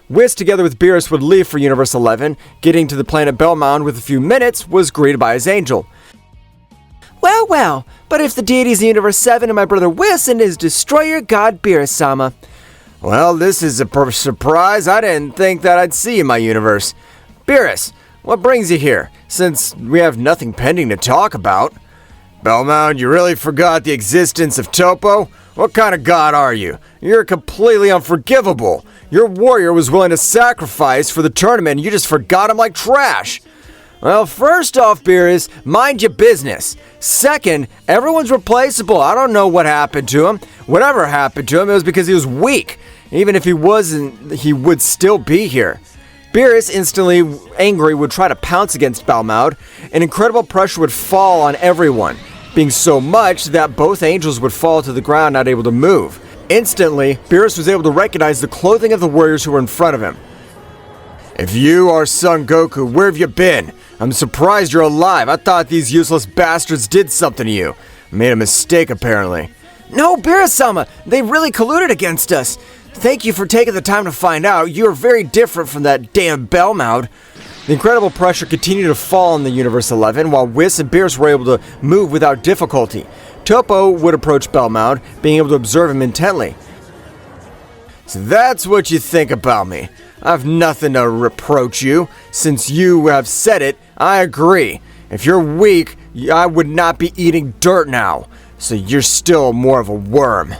Whis, together with Beerus, would leave for Universe 11. Getting to the planet Bellmound with a few minutes, was greeted by his angel. Well, well, but if the deities in Universe 7 and my brother Whis and his destroyer god Beerus-sama. Well, this is a surprise. I didn't think that I'd see in my universe. Beerus, what brings you here, since we have nothing pending to talk about? Bellmound, you really forgot the existence of Toppo? What kind of god are you? You're completely unforgivable. Your warrior was willing to sacrifice for the tournament and you just forgot him like trash. Well, first off, Beerus, mind your business. Second, everyone's replaceable. I don't know what happened to him. Whatever happened to him, it was because he was weak. Even if he wasn't, he would still be here. Beerus, instantly angry, would try to pounce against Bellmound, and incredible pressure would fall on everyone, being so much that both angels would fall to the ground, not able to move. Instantly, Beerus was able to recognize the clothing of the warriors who were in front of him. If you are Son Goku, where have you been? I'm surprised you're alive. I thought these useless bastards did something to you. Made a mistake, apparently. No, Beerus-sama, they really colluded against us. Thank you for taking the time to find out. You're very different from that damn Bellmound. The incredible pressure continued to fall on the Universe 11, while Whis and Beerus were able to move without difficulty. Toppo would approach Bellmound, being able to observe him intently. So that's what you think about me. I've nothing to reproach you. Since you have said it, I agree. If you're weak, I would not be eating dirt now. So you're still more of a worm.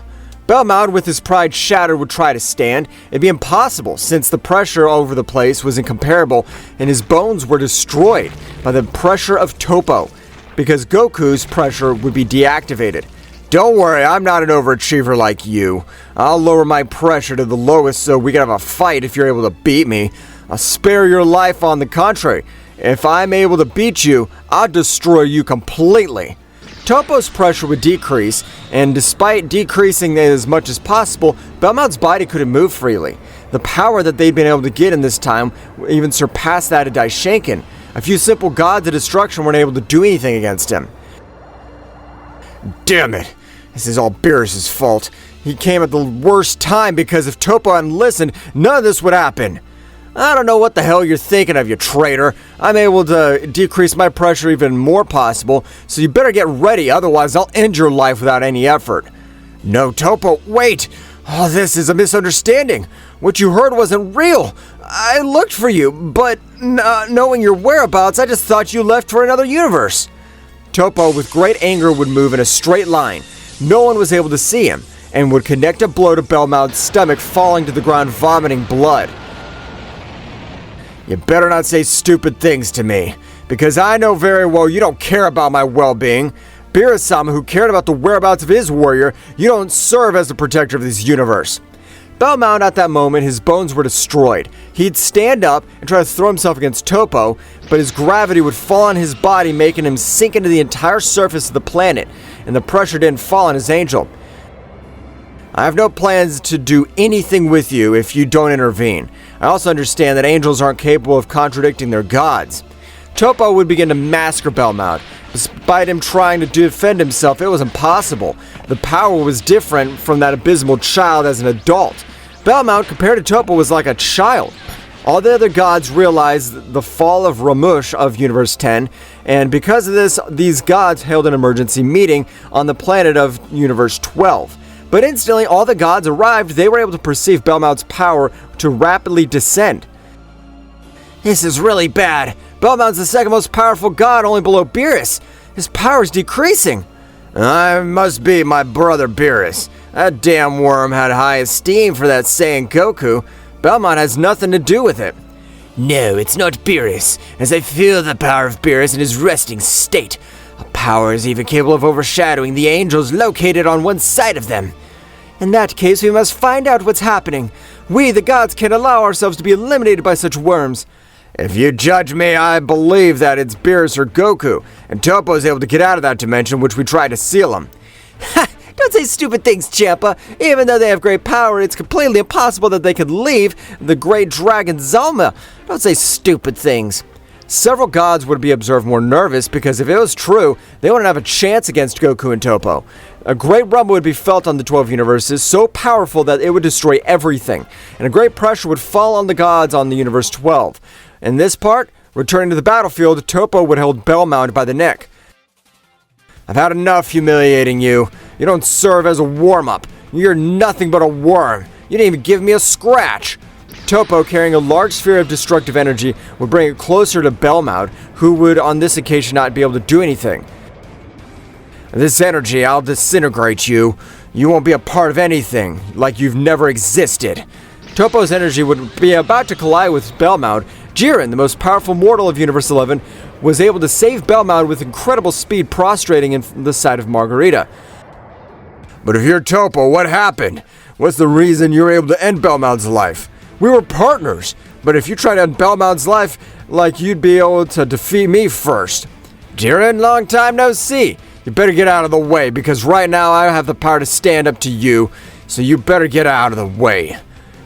Bellmound, with his pride shattered, would try to stand. It'd be impossible, since the pressure over the place was incomparable, and his bones were destroyed by the pressure of Toppo, because Goku's pressure would be deactivated. Don't worry, I'm not an overachiever like you. I'll lower my pressure to the lowest so we can have a fight if you're able to beat me. I'll spare your life on the contrary. If I'm able to beat you, I'll destroy you completely. Toppo's pressure would decrease, and despite decreasing it as much as possible, Bellmound's body couldn't move freely. The power that they'd been able to get in this time even surpassed that of Daishinken. A few simple gods of destruction weren't able to do anything against him. Damn it! This is all Beerus' fault. He came at the worst time because if Toppo hadn't listened, none of this would happen. I don't know what the hell you're thinking of, you traitor. I'm able to decrease my pressure even more possible, so you better get ready, otherwise I'll end your life without any effort. No, Toppo, wait! Oh, this is a misunderstanding. What you heard wasn't real. I looked for you, but knowing your whereabouts, I just thought you left for another universe. Toppo, with great anger, would move in a straight line. No one was able to see him, and would connect a blow to Bellmound's stomach, falling to the ground, vomiting blood. You better not say stupid things to me, because I know very well you don't care about my well-being. Beerus-sama, who cared about the whereabouts of his warrior, you don't serve as the protector of this universe. Belmont, at that moment, his bones were destroyed. He'd stand up and try to throw himself against Toppo, but his gravity would fall on his body, making him sink into the entire surface of the planet, and the pressure didn't fall on his angel. I have no plans to do anything with you if you don't intervene. I also understand that angels aren't capable of contradicting their gods. Toppo would begin to massacre Belmont. Despite him trying to defend himself, it was impossible. The power was different from that abysmal child as an adult. Belmont, compared to Toppo, was like a child. All the other gods realized the fall of Ramush of Universe 10, and because of this, these gods held an emergency meeting on the planet of Universe 12. But instantly, all the gods arrived. They were able to perceive Belmont's power to rapidly descend. This is really bad. Belmont's the second most powerful god, only below Beerus. His power is decreasing. I must be my brother Beerus. That damn worm had high esteem for that Saiyan Goku. Belmont has nothing to do with it. No, it's not Beerus, as I feel the power of Beerus in his resting state. A power is even capable of overshadowing the angels located on one side of them. In that case, we must find out what's happening. We, the gods, can't allow ourselves to be eliminated by such worms. If you judge me, I believe that it's Beerus or Goku, and Toppo is able to get out of that dimension, which we tried to seal him. Ha! Don't say stupid things, Champa. Even though they have great power, it's completely impossible that they could leave the great dragon Zoma. Don't say stupid things. Several gods would be observed more nervous because if it was true, they wouldn't have a chance against Goku and Toppo. A great rumble would be felt on the 12 universes, so powerful that it would destroy everything, and a great pressure would fall on the gods on the Universe 12. In this part, returning to the battlefield, Toppo would hold Belmont by the neck. I've had enough humiliating you. You don't serve as a warm-up. You're nothing but a worm. You didn't even give me a scratch. Toppo, carrying a large sphere of destructive energy, would bring it closer to Belmont, who would on this occasion not be able to do anything. This energy, I'll disintegrate you. You won't be a part of anything, like you've never existed. Toppo's energy would be about to collide with Belmont. Jiren, the most powerful mortal of Universe 11, was able to save Belmont with incredible speed, prostrating in the sight of Margarita. But if you're Toppo, what happened? What's the reason you're able to end Belmont's life? We were partners, but if you try to end Belmont's life, like you'd be able to defeat me first. Jiren, long time no see. You better get out of the way, because right now I have the power to stand up to you, so you better get out of the way.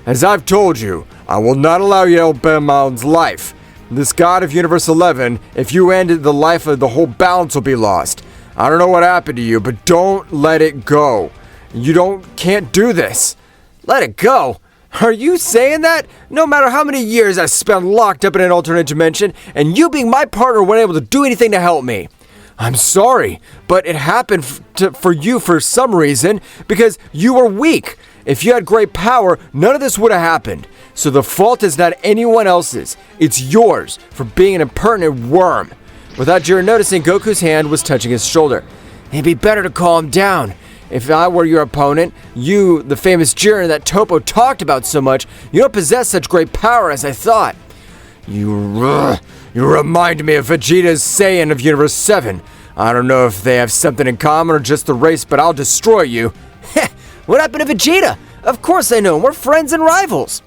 As I've told you, I will not allow you to end Belmont's life. This god of Universe 11, if you ended the life of the whole balance will be lost. I don't know what happened to you, but don't let it go. You can't do this. Let it go? Are you saying that? No matter how many years I spent locked up in an alternate dimension, and you being my partner weren't able to do anything to help me. I'm sorry, but it happened for you for some reason, because you were weak. If you had great power, none of this would have happened. So the fault is not anyone else's. It's yours for being an impertinent worm. Without Jiren noticing, Goku's hand was touching his shoulder. It'd be better to calm down. If I were your opponent, you, the famous Jiren that Toppo talked about so much, you don't possess such great power as I thought. You remind me of Vegeta's Saiyan of Universe 7. I don't know if they have something in common or just the race, but I'll destroy you. What happened to Vegeta? Of course I know him. We're friends and rivals.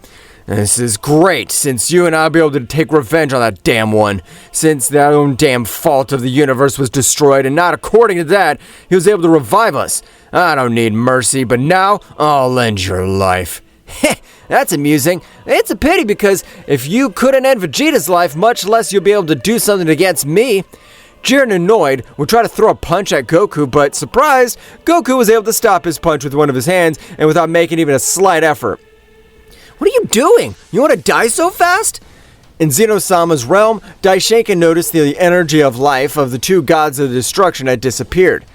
This is great, since you and I'll be able to take revenge on that damn one. Since their own damn fault of the universe was destroyed, and not according to that, he was able to revive us. I don't need mercy, but now I'll end your life. That's amusing. It's a pity because if you couldn't end Vegeta's life, much less you'll be able to do something against me. Jiren, annoyed, would try to throw a punch at Goku, but surprised, Goku was able to stop his punch with one of his hands and without making even a slight effort. What are you doing? You want to die so fast? In Zeno-sama's realm, Daishinkan noticed the energy of life of the two gods of destruction had disappeared.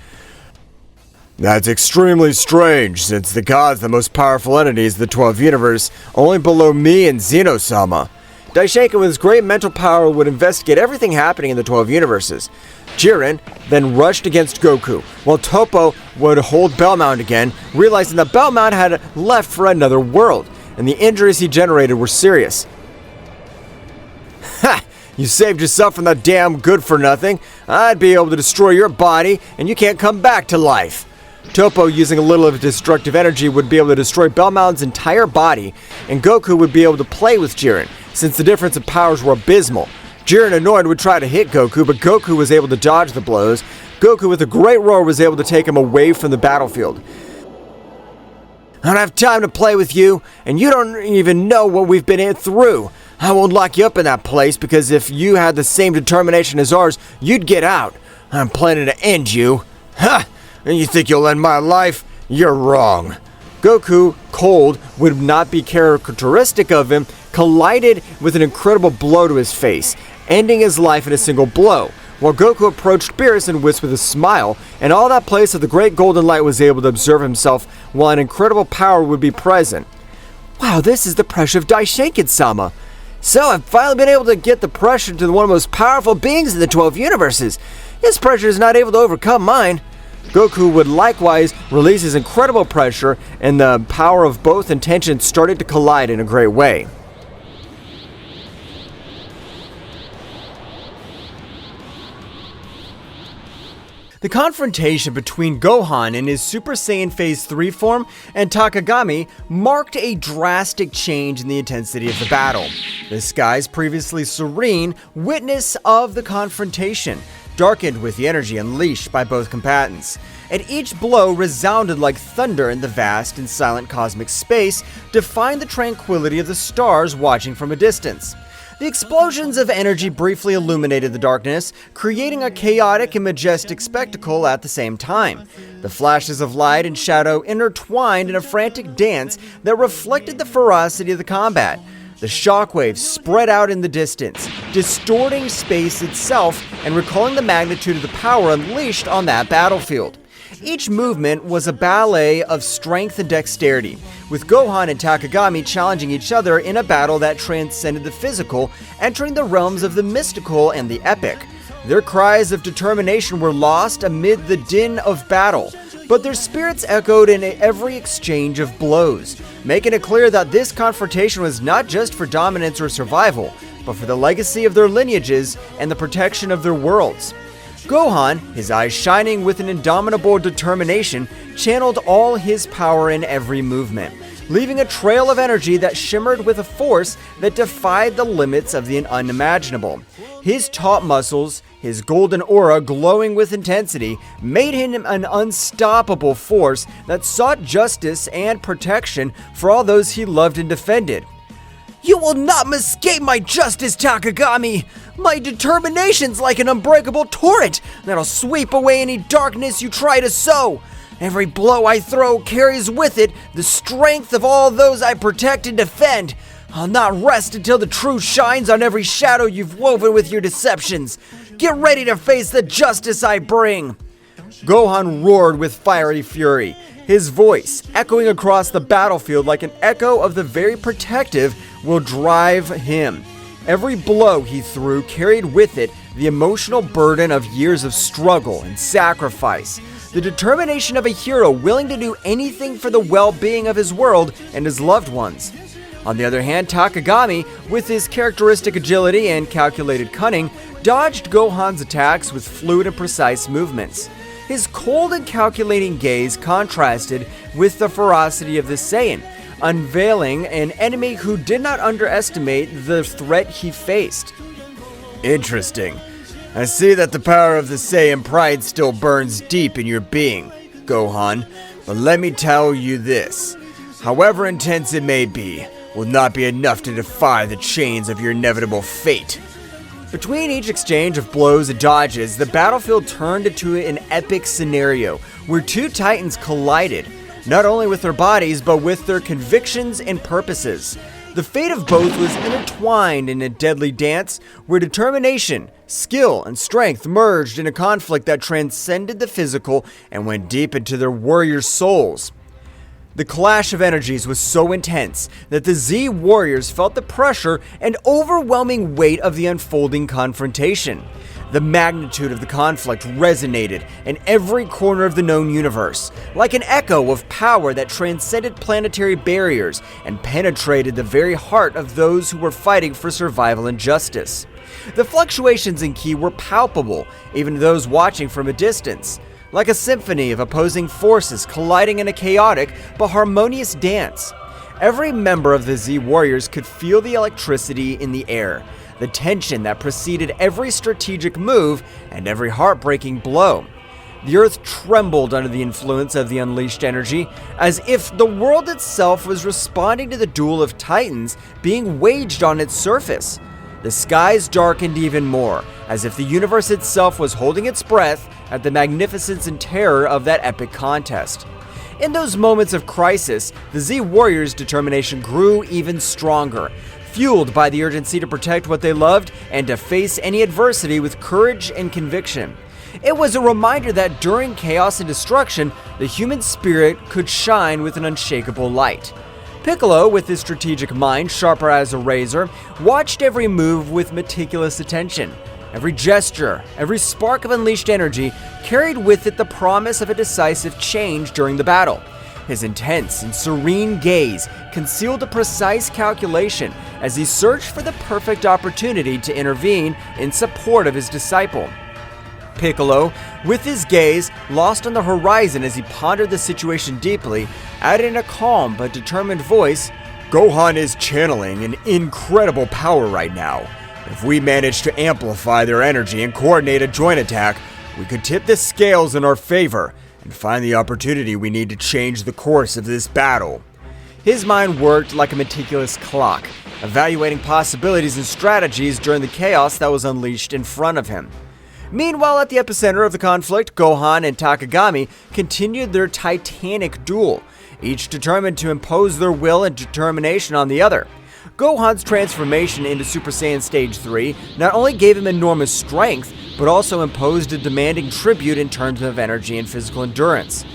That's extremely strange, since the gods, the most powerful entities of the 12 universe, only below me and Zeno-sama. Daishinkan, with his great mental power, would investigate everything happening in the 12 universes. Jiren then rushed against Goku, while Toppo would hold Belmont again, realizing that Belmont had left for another world, and the injuries he generated were serious. Ha! You saved yourself from that damn good-for-nothing. I'd be able to destroy your body, and you can't come back to life. Toppo, using a little of destructive energy, would be able to destroy Bellmountain's entire body, and Goku would be able to play with Jiren, since the difference in powers were abysmal. Jiren, annoyed, would try to hit Goku, but Goku was able to dodge the blows. Goku, with a great roar, was able to take him away from the battlefield. I don't have time to play with you, and you don't even know what we've been through. I won't lock you up in that place, because if you had the same determination as ours, you'd get out. I'm planning to end you. Ha! And you think you'll end my life? You're wrong. Goku, cold, would not be characteristic of him, collided with an incredible blow to his face, ending his life in a single blow. While Goku approached Beerus and Whis with a smile, and all that place of the great golden light was able to observe himself, while an incredible power would be present. Wow, this is the pressure of Daishinkin-sama. So I've finally been able to get the pressure to one of the most powerful beings in the 12 universes. His pressure is not able to overcome mine. Goku would likewise release his incredible pressure, and the power of both intentions started to collide in a great way. The confrontation between Gohan in his Super Saiyan Phase 3 form and Takagami marked a drastic change in the intensity of the battle. The skies, previously serene, witness of the confrontation, darkened with the energy unleashed by both combatants. And each blow resounded like thunder in the vast and silent cosmic space, defying the tranquility of the stars watching from a distance. The explosions of energy briefly illuminated the darkness, creating a chaotic and majestic spectacle at the same time. The flashes of light and shadow intertwined in a frantic dance that reflected the ferocity of the combat. The shockwaves spread out in the distance, distorting space itself and recalling the magnitude of the power unleashed on that battlefield. Each movement was a ballet of strength and dexterity, with Gohan and Takagami challenging each other in a battle that transcended the physical, entering the realms of the mystical and the epic. Their cries of determination were lost amid the din of battle, but their spirits echoed in every exchange of blows, making it clear that this confrontation was not just for dominance or survival, but for the legacy of their lineages and the protection of their worlds. Gohan, his eyes shining with an indomitable determination, channeled all his power in every movement, leaving a trail of energy that shimmered with a force that defied the limits of the unimaginable. His taut muscles, his golden aura glowing with intensity, made him an unstoppable force that sought justice and protection for all those he loved and defended. You will not escape my justice, Takagami! My determination's like an unbreakable torrent that'll sweep away any darkness you try to sow. Every blow I throw carries with it the strength of all those I protect and defend. I'll not rest until the truth shines on every shadow you've woven with your deceptions. Get ready to face the justice I bring. Gohan roared with fiery fury, his voice echoing across the battlefield like an echo of the very protective will drive him. Every blow he threw carried with it the emotional burden of years of struggle and sacrifice, the determination of a hero willing to do anything for the well-being of his world and his loved ones. On the other hand, Takagami, with his characteristic agility and calculated cunning, dodged Gohan's attacks with fluid and precise movements. His cold and calculating gaze contrasted with the ferocity of the Saiyan, unveiling an enemy who did not underestimate the threat he faced. Interesting. I see that the power of the Saiyan pride still burns deep in your being, Gohan, but let me tell you this. However intense it may be, will not be enough to defy the chains of your inevitable fate. Between each exchange of blows and dodges, the battlefield turned into an epic scenario where two titans collided, not only with their bodies, but with their convictions and purposes. The fate of both was intertwined in a deadly dance where determination, skill, and strength merged in a conflict that transcended the physical and went deep into their warriors' souls. The clash of energies was so intense that the Z warriors felt the pressure and overwhelming weight of the unfolding confrontation. The magnitude of the conflict resonated in every corner of the known universe, like an echo of power that transcended planetary barriers and penetrated the very heart of those who were fighting for survival and justice. The fluctuations in ki were palpable, even to those watching from a distance. like a symphony of opposing forces colliding in a chaotic but harmonious dance. Every member of the Z Warriors could feel the electricity in the air, the tension that preceded every strategic move and every heartbreaking blow. The earth trembled under the influence of the unleashed energy, as if the world itself was responding to the duel of titans being waged on its surface. The skies darkened even more, as if the universe itself was holding its breath at the magnificence and terror of that epic contest. In those moments of crisis, the Z Warriors' determination grew even stronger, fueled by the urgency to protect what they loved and to face any adversity with courage and conviction. It was a reminder that during chaos and destruction, the human spirit could shine with an unshakable light. Piccolo, with his strategic mind sharper as a razor, watched every move with meticulous attention. Every gesture, every spark of unleashed energy carried with it the promise of a decisive change during the battle. His intense and serene gaze concealed a precise calculation as he searched for the perfect opportunity to intervene in support of his disciple. Piccolo, with his gaze lost on the horizon as he pondered the situation deeply, added in a calm but determined voice, Gohan is channeling an incredible power right now. If we manage to amplify their energy and coordinate a joint attack, we could tip the scales in our favor and find the opportunity we need to change the course of this battle. His mind worked like a meticulous clock, evaluating possibilities and strategies during the chaos that was unleashed in front of him. Meanwhile, at the epicenter of the conflict, Gohan and Takagami continued their titanic duel, each determined to impose their will and determination on the other. Gohan's transformation into Super Saiyan Stage 3 not only gave him enormous strength, but also imposed a demanding tribute in terms of energy and physical endurance.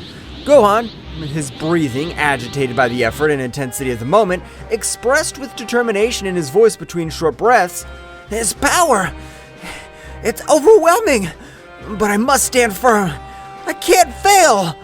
Gohan, his breathing agitated by the effort and intensity of the moment, expressed with determination in his voice between short breaths, "His power! It's overwhelming! But I must stand firm! I can't fail!"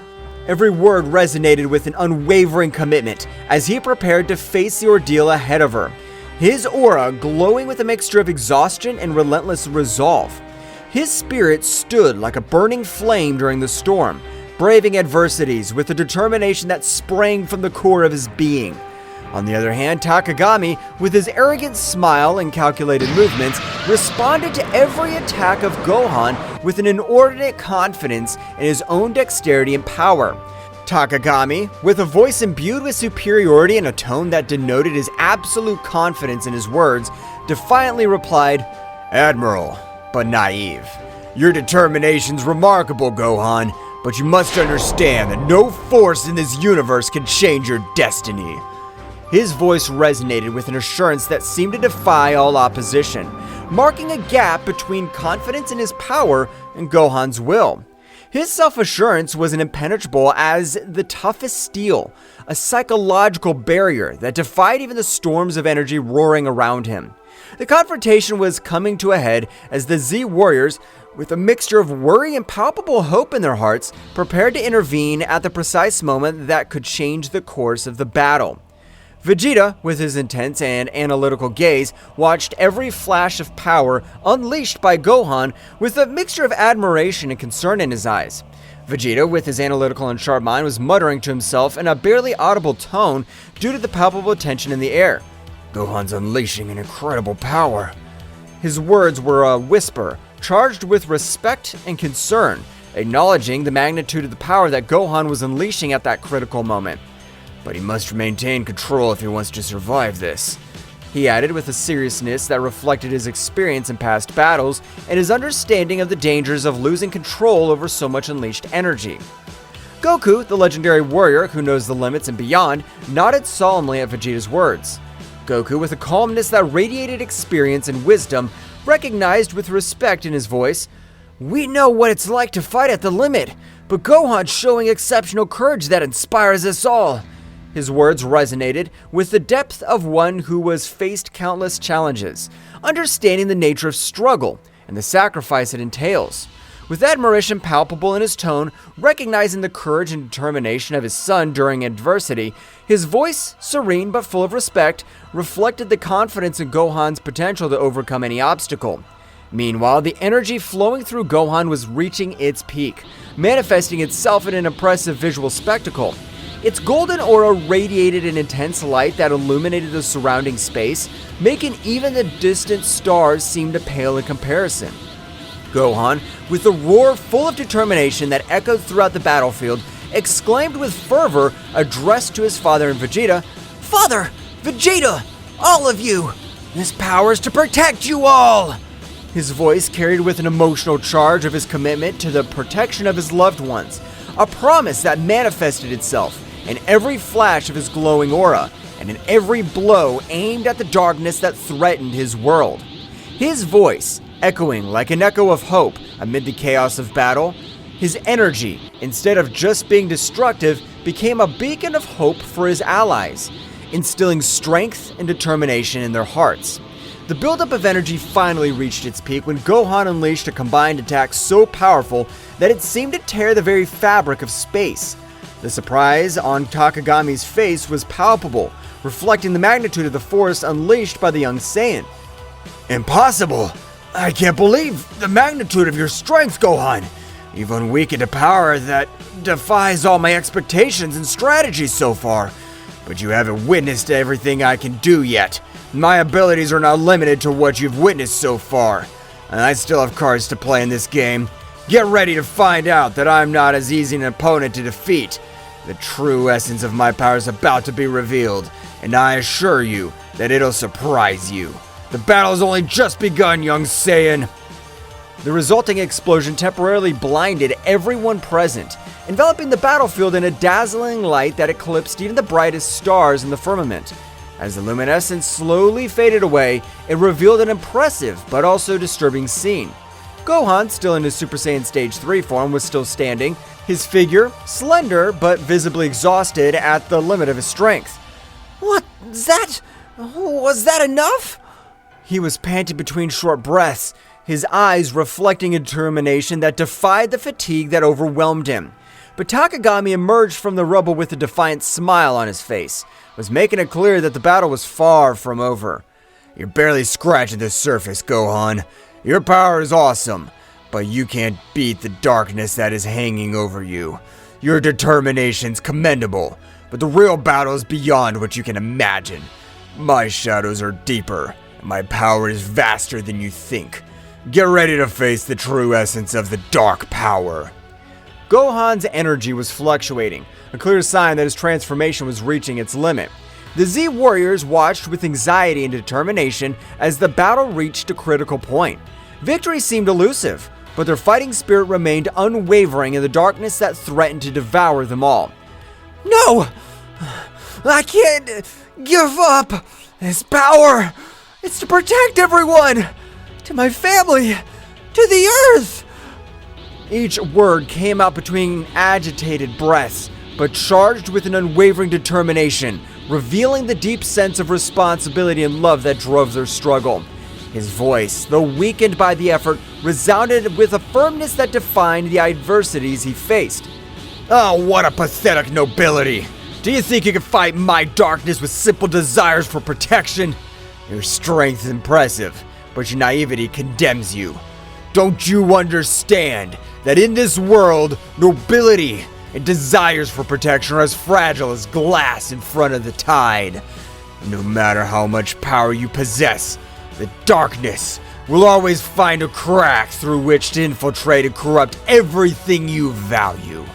Every word resonated with an unwavering commitment as he prepared to face the ordeal ahead of her, his aura glowing with a mixture of exhaustion and relentless resolve. His spirit stood like a burning flame during the storm, braving adversities with a determination that sprang from the core of his being. On the other hand, Takagami, with his arrogant smile and calculated movements, responded to every attack of Gohan with an inordinate confidence in his own dexterity and power. Takagami, with a voice imbued with superiority and a tone that denoted his absolute confidence in his words, defiantly replied, Admiral, but naive. Your determination's remarkable, Gohan, but you must understand that no force in this universe can change your destiny. His voice resonated with an assurance that seemed to defy all opposition, marking a gap between confidence in his power and Gohan's will. His self-assurance was impenetrable as the toughest steel, a psychological barrier that defied even the storms of energy roaring around him. The confrontation was coming to a head as the Z Warriors, with a mixture of worry and palpable hope in their hearts, prepared to intervene at the precise moment that could change the course of the battle. Vegeta, with his intense and analytical gaze, watched every flash of power unleashed by Gohan with a mixture of admiration and concern in his eyes. Vegeta, with his analytical and sharp mind, was muttering to himself in a barely audible tone due to the palpable tension in the air. Gohan's unleashing an incredible power. His words were a whisper, charged with respect and concern, acknowledging the magnitude of the power that Gohan was unleashing at that critical moment. But he must maintain control if he wants to survive this, he added with a seriousness that reflected his experience in past battles and his understanding of the dangers of losing control over so much unleashed energy. Goku, the legendary warrior who knows the limits and beyond, nodded solemnly at Vegeta's words. Goku, with a calmness that radiated experience and wisdom, recognized with respect in his voice, "We know what it's like to fight at the limit, but Gohan's showing exceptional courage that inspires us all." His words resonated with the depth of one who has faced countless challenges, understanding the nature of struggle and the sacrifice it entails. With admiration palpable in his tone, recognizing the courage and determination of his son during adversity, his voice, serene but full of respect, reflected the confidence in Gohan's potential to overcome any obstacle. Meanwhile, the energy flowing through Gohan was reaching its peak, manifesting itself in an impressive visual spectacle. Its golden aura radiated an intense light that illuminated the surrounding space, making even the distant stars seem to pale in comparison. Gohan, with a roar full of determination that echoed throughout the battlefield, exclaimed with fervor, addressed to his father and Vegeta, Father! Vegeta! All of you! This power is to protect you all! his voice carried with an emotional charge of his commitment to the protection of his loved ones, a promise that manifested itself in every flash of his glowing aura and in every blow aimed at the darkness that threatened his world. His voice, echoing like an echo of hope amid the chaos of battle, his energy, instead of just being destructive, became a beacon of hope for his allies, instilling strength and determination in their hearts. The buildup of energy finally reached its peak when Gohan unleashed a combined attack so powerful that it seemed to tear the very fabric of space. The surprise on Takagami's face was palpable, reflecting the magnitude of the force unleashed by the young Saiyan. Impossible! I can't believe the magnitude of your strength, Gohan! You've unweakened a power that defies all my expectations and strategies so far. But you haven't witnessed everything I can do yet. My abilities are not limited to what you've witnessed so far. And I still have cards to play in this game. Get ready to find out that I'm not as easy an opponent to defeat. The true essence of my power is about to be revealed, and I assure you that it'll surprise you. The battle's only just begun, young Saiyan. The resulting explosion temporarily blinded everyone present, enveloping the battlefield in a dazzling light that eclipsed even the brightest stars in the firmament. As the luminescence slowly faded away, it revealed an impressive but also disturbing scene. Gohan, still in his Super Saiyan Stage 3 form, was still standing, his figure slender but visibly exhausted at the limit of his strength. Was that enough? He was panting between short breaths, his eyes reflecting a determination that defied the fatigue that overwhelmed him. But Takagami emerged from the rubble with a defiant smile on his face, was making it clear that the battle was far from over. You're barely scratching the surface, Gohan. Your power is awesome, but you can't beat the darkness that is hanging over you. Your determination's commendable, but the real battle is beyond what you can imagine. My shadows are deeper, and my power is vaster than you think. Get ready to face the true essence of the dark power. Gohan's energy was fluctuating, a clear sign that his transformation was reaching its limit. The Z Warriors watched with anxiety and determination as the battle reached a critical point. Victory seemed elusive, but their fighting spirit remained unwavering in the darkness that threatened to devour them all. No! I can't give up! This power! It's to protect everyone! To my family! To the Earth! Each word came out between agitated breaths, but charged with an unwavering determination, revealing the deep sense of responsibility and love that drove their struggle. His voice, though weakened by the effort, resounded with a firmness that defined the adversities he faced. Oh, what a pathetic nobility! Do you think you can fight my darkness with simple desires for protection? Your strength is impressive, but your naivety condemns you. Don't you understand that in this world, nobility and desires for protection are as fragile as glass in front of the tide? No matter how much power you possess, the darkness will always find a crack through which to infiltrate and corrupt everything you value.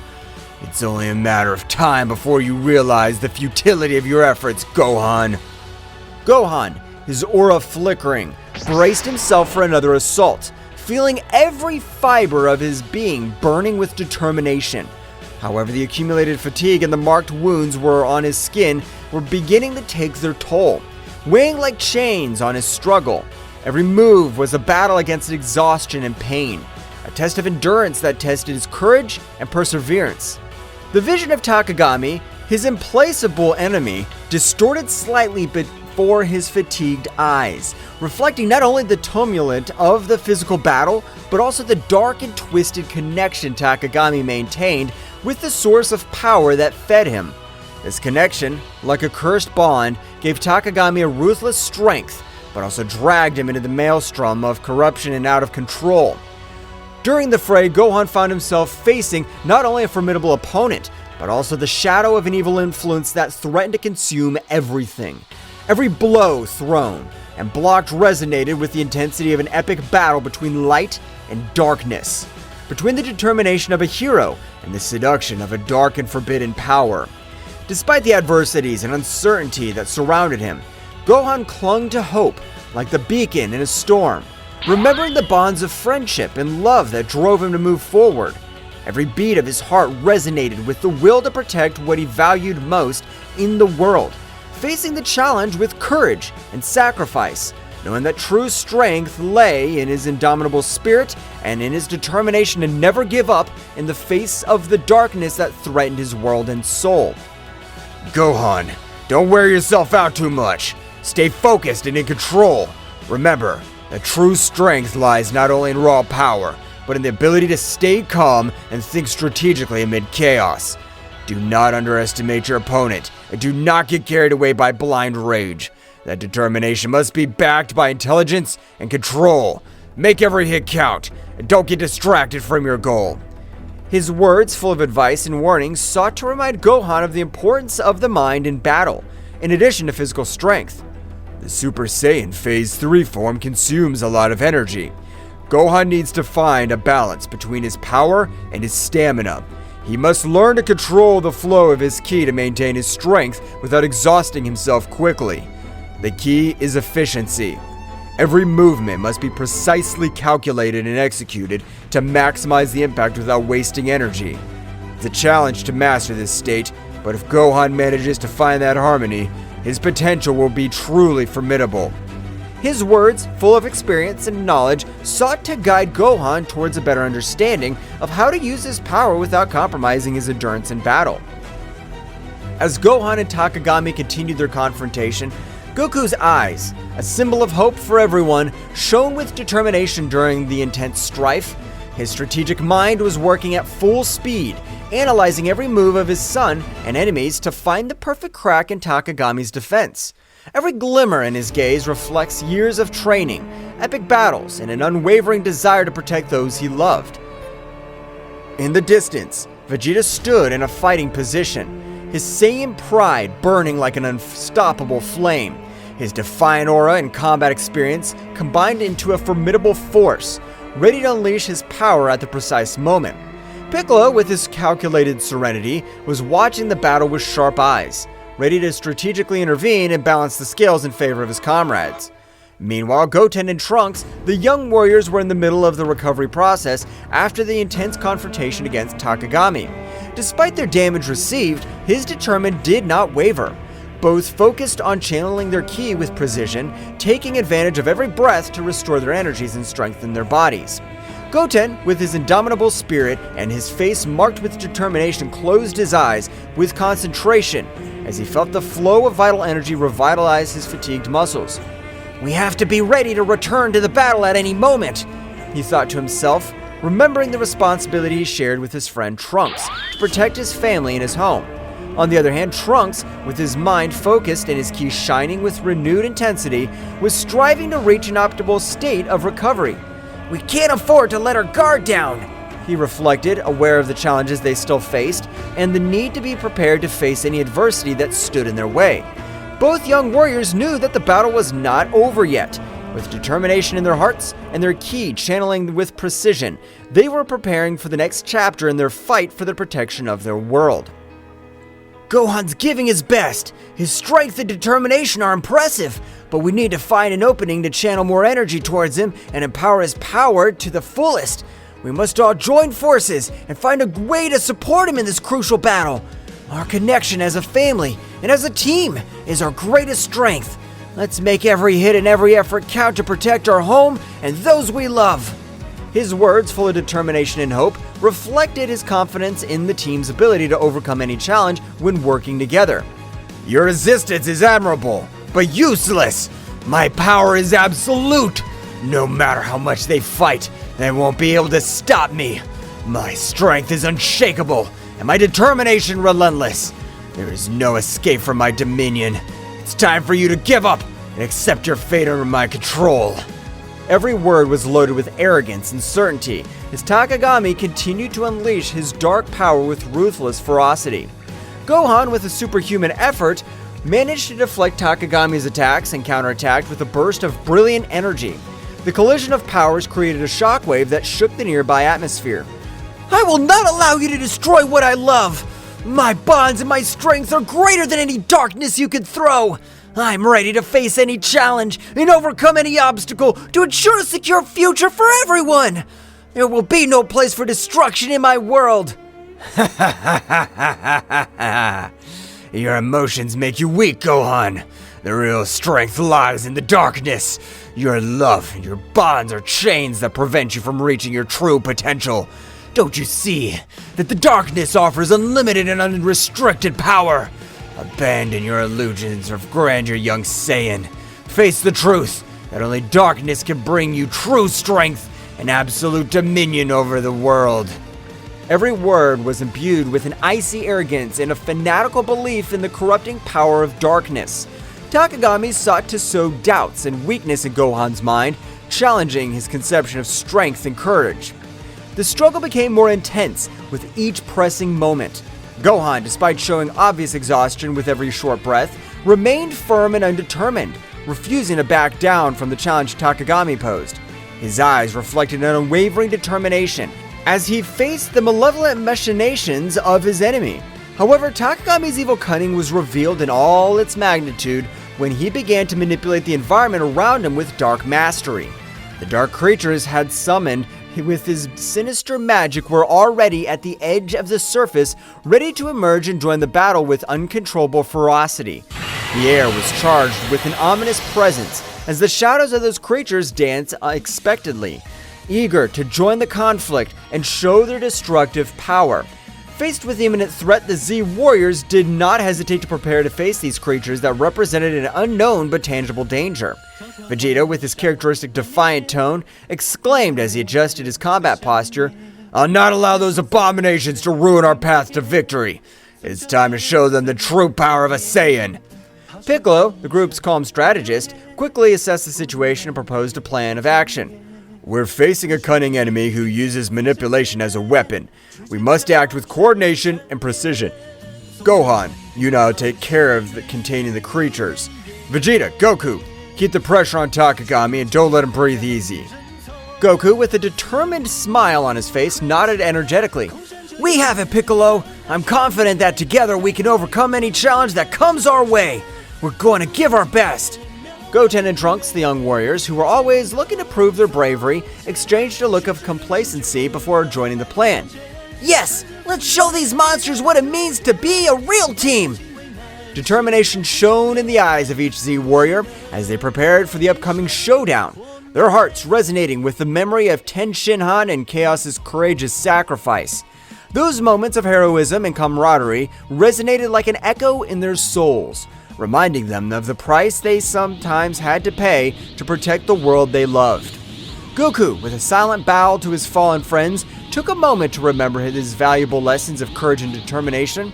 It's only a matter of time before you realize the futility of your efforts, Gohan. Gohan, his aura flickering, braced himself for another assault, feeling every fiber of his being burning with determination. However, the accumulated fatigue and the marked wounds on his skin were beginning to take their toll, weighing like chains on his struggle. Every move was a battle against exhaustion and pain, a test of endurance that tested his courage and perseverance. The vision of Takagami, his implacable enemy, distorted slightly before his fatigued eyes, reflecting not only the tumult of the physical battle, but also the dark and twisted connection Takagami maintained with the source of power that fed him. This connection, like a cursed bond, gave Takagami a ruthless strength, but also dragged him into the maelstrom of corruption and out of control. During the fray, Gohan found himself facing not only a formidable opponent, but also the shadow of an evil influence that threatened to consume everything. Every blow thrown and blocked resonated with the intensity of an epic battle between light and darkness, between the determination of a hero and the seduction of a dark and forbidden power. Despite the adversities and uncertainty that surrounded him, Gohan clung to hope like the beacon in a storm, remembering the bonds of friendship and love that drove him to move forward. Every beat of his heart resonated with the will to protect what he valued most in the world, facing the challenge with courage and sacrifice, knowing that true strength lay in his indomitable spirit and in his determination to never give up in the face of the darkness that threatened his world and soul. Gohan, don't wear yourself out too much. Stay focused and in control. Remember, that true strength lies not only in raw power, but in the ability to stay calm and think strategically amid chaos. Do not underestimate your opponent, and do not get carried away by blind rage. That determination must be backed by intelligence and control. Make every hit count, and don't get distracted from your goal. His words, full of advice and warnings, sought to remind Gohan of the importance of the mind in battle, in addition to physical strength. The Super Saiyan Phase 3 form consumes a lot of energy. Gohan needs to find a balance between his power and his stamina. He must learn to control the flow of his ki to maintain his strength without exhausting himself quickly. The key is efficiency. Every movement must be precisely calculated and executed to maximize the impact without wasting energy. It's a challenge to master this state, but if Gohan manages to find that harmony, his potential will be truly formidable. His words, full of experience and knowledge, sought to guide Gohan towards a better understanding of how to use his power without compromising his endurance in battle. As Gohan and Takagami continued their confrontation, Goku's eyes, a symbol of hope for everyone, shone with determination during the intense strife. His strategic mind was working at full speed, analyzing every move of his son and enemies to find the perfect crack in Takagami's defense. Every glimmer in his gaze reflects years of training, epic battles, and an unwavering desire to protect those he loved. In the distance, Vegeta stood in a fighting position, his Saiyan pride burning like an unstoppable flame. His defiant aura and combat experience combined into a formidable force, ready to unleash his power at the precise moment. Piccolo, with his calculated serenity, was watching the battle with sharp eyes, ready to strategically intervene and balance the scales in favor of his comrades. Meanwhile, Goten and Trunks, the young warriors, were in the middle of the recovery process after the intense confrontation against Takagami. Despite their damage received, his determination did not waver. Both focused on channeling their ki with precision, taking advantage of every breath to restore their energies and strengthen their bodies. Goten, with his indomitable spirit and his face marked with determination, closed his eyes with concentration as he felt the flow of vital energy revitalize his fatigued muscles. "We have to be ready to return to the battle at any moment," he thought to himself, remembering the responsibility he shared with his friend Trunks to protect his family and his home. On the other hand, Trunks, with his mind focused and his ki shining with renewed intensity, was striving to reach an optimal state of recovery. "We can't afford to let our guard down," he reflected, aware of the challenges they still faced and the need to be prepared to face any adversity that stood in their way. Both young warriors knew that the battle was not over yet. With determination in their hearts and their ki channeling with precision, they were preparing for the next chapter in their fight for the protection of their world. "Gohan's giving his best. His strength and determination are impressive, but we need to find an opening to channel more energy towards him and empower his power to the fullest. We must all join forces and find a way to support him in this crucial battle. Our connection as a family and as a team is our greatest strength. Let's make every hit and every effort count to protect our home and those we love." His words, full of determination and hope, reflected his confidence in the team's ability to overcome any challenge when working together. Your resistance is admirable, but useless. My power is absolute. No matter how much they fight, they won't be able to stop me. My strength is unshakable, and my determination relentless. There is no escape from my dominion. It's time for you to give up and accept your fate under my control. Every word was loaded with arrogance and certainty as Takagami continued to unleash his dark power with ruthless ferocity. Gohan, with a superhuman effort, managed to deflect Takagami's attacks and counterattacked with a burst of brilliant energy. The collision of powers created a shockwave that shook the nearby atmosphere. I will not allow you to destroy what I love! My bonds and my strength are greater than any darkness you could throw! I'm ready to face any challenge and overcome any obstacle to ensure a secure future for everyone! There will be no place for destruction in my world! Your emotions make you weak, Gohan. The real strength lies in the darkness. Your love and your bonds are chains that prevent you from reaching your true potential. Don't you see that the darkness offers unlimited and unrestricted power? Abandon your illusions of grandeur, young Saiyan. Face the truth that only darkness can bring you true strength and absolute dominion over the world. Every word was imbued with an icy arrogance and a fanatical belief in the corrupting power of darkness. Takagami sought to sow doubts and weakness in Gohan's mind, challenging his conception of strength and courage. The struggle became more intense with each pressing moment. Gohan, despite showing obvious exhaustion with every short breath, remained firm and undetermined, refusing to back down from the challenge Takagami posed. His eyes reflected an unwavering determination as he faced the malevolent machinations of his enemy. However, Takagami's evil cunning was revealed in all its magnitude when he began to manipulate the environment around him with dark mastery. The dark creatures had summoned with his sinister magic were already at the edge of the surface, ready to emerge and join the battle with uncontrollable ferocity. The air was charged with an ominous presence as the shadows of those creatures danced unexpectedly, eager to join the conflict and show their destructive power. Faced with the imminent threat, the Z Warriors did not hesitate to prepare to face these creatures that represented an unknown but tangible danger. Vegeta, with his characteristic defiant tone, exclaimed as he adjusted his combat posture, "I'll not allow those abominations to ruin our path to victory. It's time to show them the true power of a Saiyan." Piccolo, the group's calm strategist, quickly assessed the situation and proposed a plan of action. "We're facing a cunning enemy who uses manipulation as a weapon. We must act with coordination and precision. Gohan, you now take care of containing the creatures. Vegeta, Goku, keep the pressure on Takagami and don't let him breathe easy." Goku, with a determined smile on his face, nodded energetically. We have it, Piccolo! I'm confident that together we can overcome any challenge that comes our way! We're going to give our best! Goten and Trunks, the young warriors, who were always looking to prove their bravery, exchanged a look of complacency before joining the plan. Yes! Let's show these monsters what it means to be a real team! Determination shone in the eyes of each Z warrior as they prepared for the upcoming showdown, their hearts resonating with the memory of Ten Shinhan and Chaos's courageous sacrifice. Those moments of heroism and camaraderie resonated like an echo in their souls, reminding them of the price they sometimes had to pay to protect the world they loved. Goku, with a silent bow to his fallen friends, took a moment to remember his valuable lessons of courage and determination.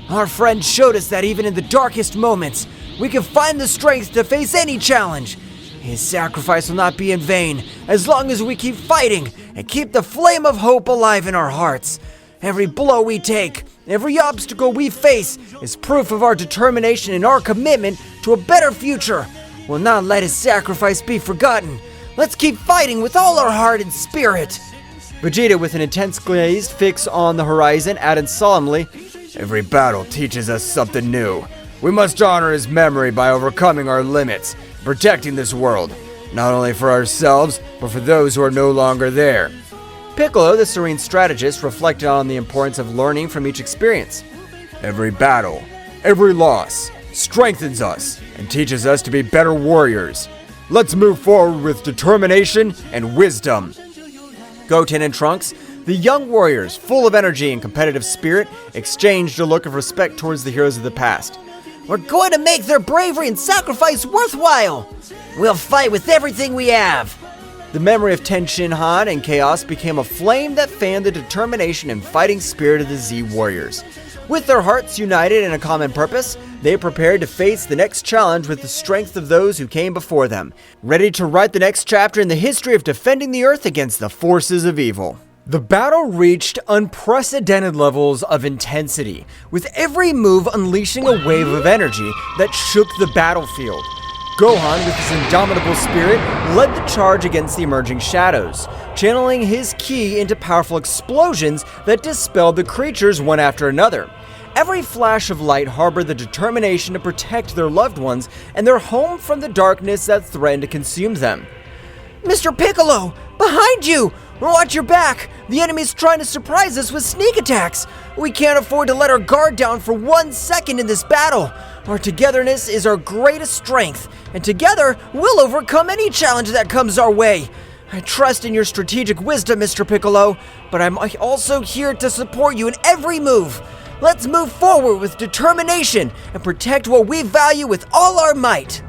Our friend showed us that even in the darkest moments, we can find the strength to face any challenge. His sacrifice will not be in vain as long as we keep fighting and keep the flame of hope alive in our hearts. Every blow we take, every obstacle we face is proof of our determination and our commitment to a better future. We'll not let his sacrifice be forgotten. Let's keep fighting with all our heart and spirit." Vegeta, with an intense gaze fixed on the horizon, added solemnly, "Every battle teaches us something new. We must honor his memory by overcoming our limits, protecting this world, not only for ourselves, but for those who are no longer there." Piccolo, the serene strategist, reflected on the importance of learning from each experience. "Every battle, every loss, strengthens us and teaches us to be better warriors. Let's move forward with determination and wisdom." Goten and Trunks, the young warriors, full of energy and competitive spirit, exchanged a look of respect towards the heroes of the past. We're going to make their bravery and sacrifice worthwhile! We'll fight with everything we have! The memory of Ten Shinhan and Chaos became a flame that fanned the determination and fighting spirit of the Z Warriors. With their hearts united in a common purpose, they prepared to face the next challenge with the strength of those who came before them, ready to write the next chapter in the history of defending the Earth against the forces of evil. The battle reached unprecedented levels of intensity, with every move unleashing a wave of energy that shook the battlefield. Gohan, with his indomitable spirit, led the charge against the emerging shadows, channeling his ki into powerful explosions that dispelled the creatures one after another. Every flash of light harbored the determination to protect their loved ones and their home from the darkness that threatened to consume them. Mr. Piccolo, behind you! Watch your back! The enemy's trying to surprise us with sneak attacks! We can't afford to let our guard down for 1 second in this battle! Our togetherness is our greatest strength, and together, we'll overcome any challenge that comes our way! I trust in your strategic wisdom, Mr. Piccolo, but I'm also here to support you in every move! Let's move forward with determination and protect what we value with all our might!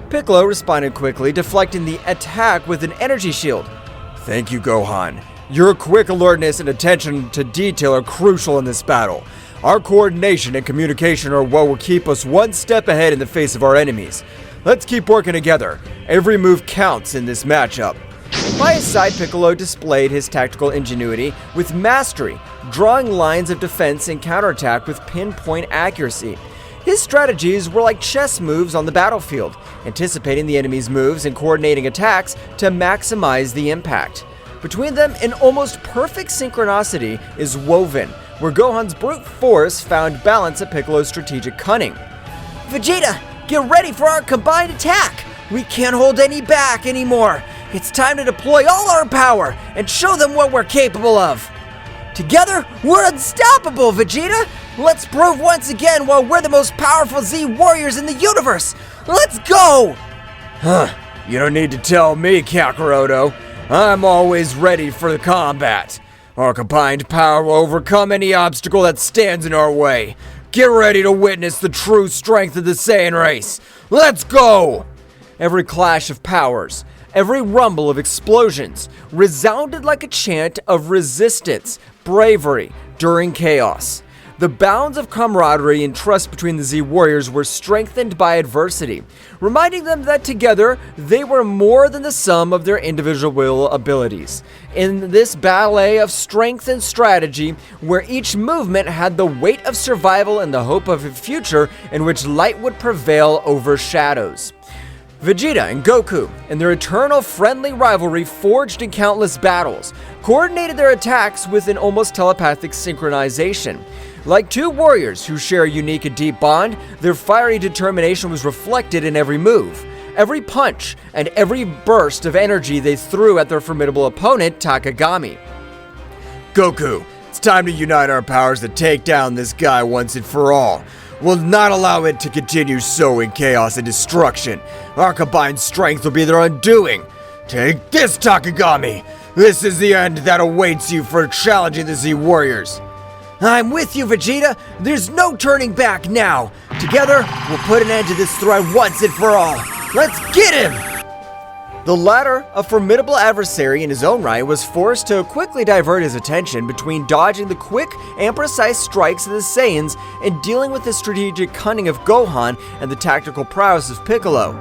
Piccolo responded quickly, deflecting the attack with an energy shield. Thank you, Gohan. Your quick alertness and attention to detail are crucial in this battle. Our coordination and communication are what will keep us one step ahead in the face of our enemies. Let's keep working together. Every move counts in this matchup. By his side, Piccolo displayed his tactical ingenuity with mastery, drawing lines of defense and counterattack with pinpoint accuracy. His strategies were like chess moves on the battlefield, anticipating the enemy's moves and coordinating attacks to maximize the impact. Between them, an almost perfect synchronicity is woven, where Gohan's brute force found balance at Piccolo's strategic cunning. Vegeta, get ready for our combined attack! We can't hold any back anymore! It's time to deploy all our power and show them what we're capable of! Together, we're unstoppable, Vegeta! Let's prove once again why we're the most powerful Z warriors in the universe! Let's go! You don't need to tell me, Kakaroto. I'm always ready for the combat. Our combined power will overcome any obstacle that stands in our way. Get ready to witness the true strength of the Saiyan race. Let's go! Every clash of powers, every rumble of explosions resounded like a chant of resistance, bravery during chaos. The bounds of camaraderie and trust between the Z Warriors were strengthened by adversity, reminding them that together they were more than the sum of their individual abilities. In this ballet of strength and strategy, where each movement had the weight of survival and the hope of a future in which light would prevail over shadows. Vegeta and Goku, in their eternal friendly rivalry forged in countless battles, coordinated their attacks with an almost telepathic synchronization. Like two warriors who share a unique and deep bond, their fiery determination was reflected in every move, every punch, and every burst of energy they threw at their formidable opponent, Takagami. Goku, it's time to unite our powers to take down this guy once and for all. We'll not allow it to continue sowing chaos and destruction. Our combined strength will be their undoing. Take this, Takagami! This is the end that awaits you for challenging the Z Warriors. I'm with you, Vegeta. There's no turning back now. Together, we'll put an end to this threat once and for all. Let's get him! The latter, a formidable adversary in his own right, was forced to quickly divert his attention between dodging the quick and precise strikes of the Saiyans and dealing with the strategic cunning of Gohan and the tactical prowess of Piccolo.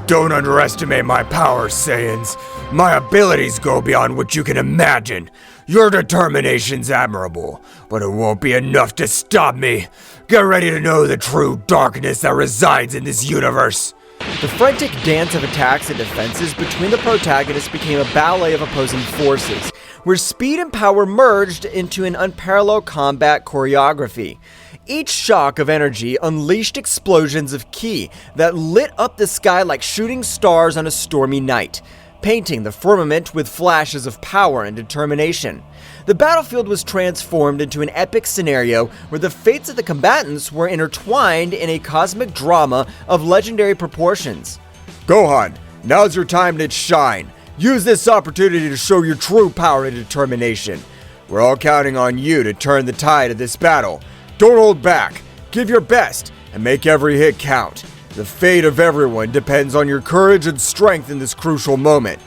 Don't underestimate my powers, Saiyans. My abilities go beyond what you can imagine. Your determination's admirable, but it won't be enough to stop me. Get ready to know the true darkness that resides in this universe. The frantic dance of attacks and defenses between the protagonists became a ballet of opposing forces, where speed and power merged into an unparalleled combat choreography. Each shock of energy unleashed explosions of ki that lit up the sky like shooting stars on a stormy night, painting the firmament with flashes of power and determination. The battlefield was transformed into an epic scenario where the fates of the combatants were intertwined in a cosmic drama of legendary proportions. Gohan, now's your time to shine. Use this opportunity to show your true power and determination. We're all counting on you to turn the tide of this battle. Don't hold back. Give your best and make every hit count. The fate of everyone depends on your courage and strength in this crucial moment.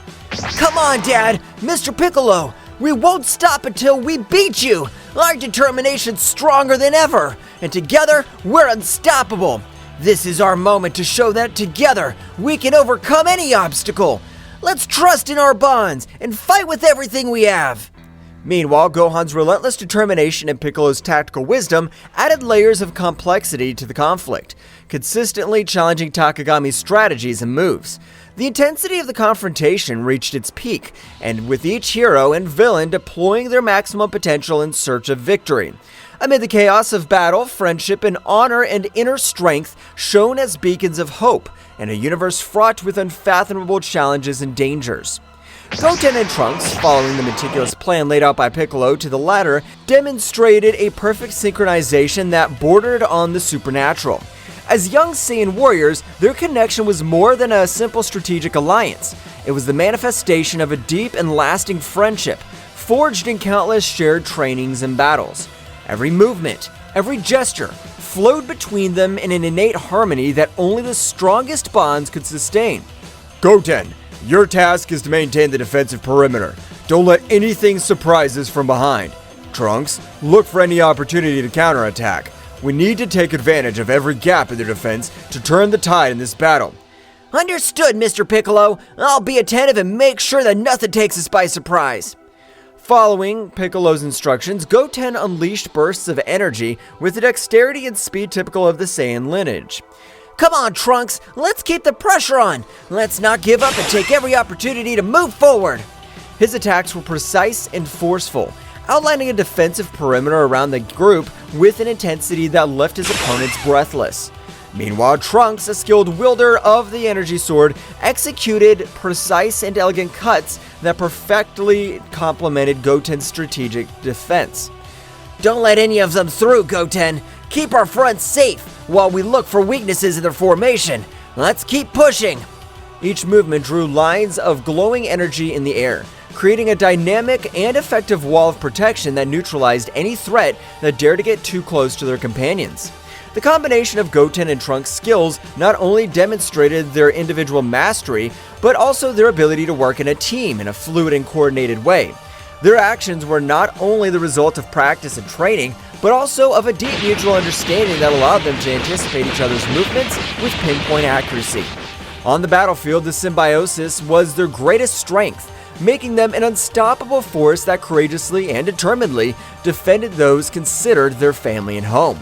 Come on, Dad! Mr. Piccolo! We won't stop until we beat you! Our determination's stronger than ever, and together, we're unstoppable! This is our moment to show that together, we can overcome any obstacle! Let's trust in our bonds, and fight with everything we have! Meanwhile, Gohan's relentless determination and Piccolo's tactical wisdom added layers of complexity to the conflict, consistently challenging Takagami's strategies and moves. The intensity of the confrontation reached its peak, and with each hero and villain deploying their maximum potential in search of victory. Amid the chaos of battle, friendship and honor and inner strength shone as beacons of hope, in a universe fraught with unfathomable challenges and dangers. Goten and Trunks, following the meticulous plan laid out by Piccolo to the latter, demonstrated a perfect synchronization that bordered on the supernatural. As young Saiyan warriors, their connection was more than a simple strategic alliance. It was the manifestation of a deep and lasting friendship, forged in countless shared trainings and battles. Every movement, every gesture, flowed between them in an innate harmony that only the strongest bonds could sustain. Goten, your task is to maintain the defensive perimeter. Don't let anything surprise us from behind. Trunks, look for any opportunity to counterattack. We need to take advantage of every gap in their defense to turn the tide in this battle. Understood, Mr. Piccolo. I'll be attentive and make sure that nothing takes us by surprise. Following Piccolo's instructions, Goten unleashed bursts of energy with the dexterity and speed typical of the Saiyan lineage. Come on, Trunks, let's keep the pressure on. Let's not give up and take every opportunity to move forward. His attacks were precise and forceful, outlining a defensive perimeter around the group with an intensity that left his opponents breathless. Meanwhile, Trunks, a skilled wielder of the energy sword, executed precise and elegant cuts that perfectly complemented Goten's strategic defense. Don't let any of them through, Goten. Keep our front safe while we look for weaknesses in their formation. Let's keep pushing. Each movement drew lines of glowing energy in the air, creating a dynamic and effective wall of protection that neutralized any threat that dared to get too close to their companions. The combination of Goten and Trunks' skills not only demonstrated their individual mastery, but also their ability to work in a team in a fluid and coordinated way. Their actions were not only the result of practice and training, but also of a deep mutual understanding that allowed them to anticipate each other's movements with pinpoint accuracy. On the battlefield, the symbiosis was their greatest strength, making them an unstoppable force that courageously and determinedly defended those considered their family and home.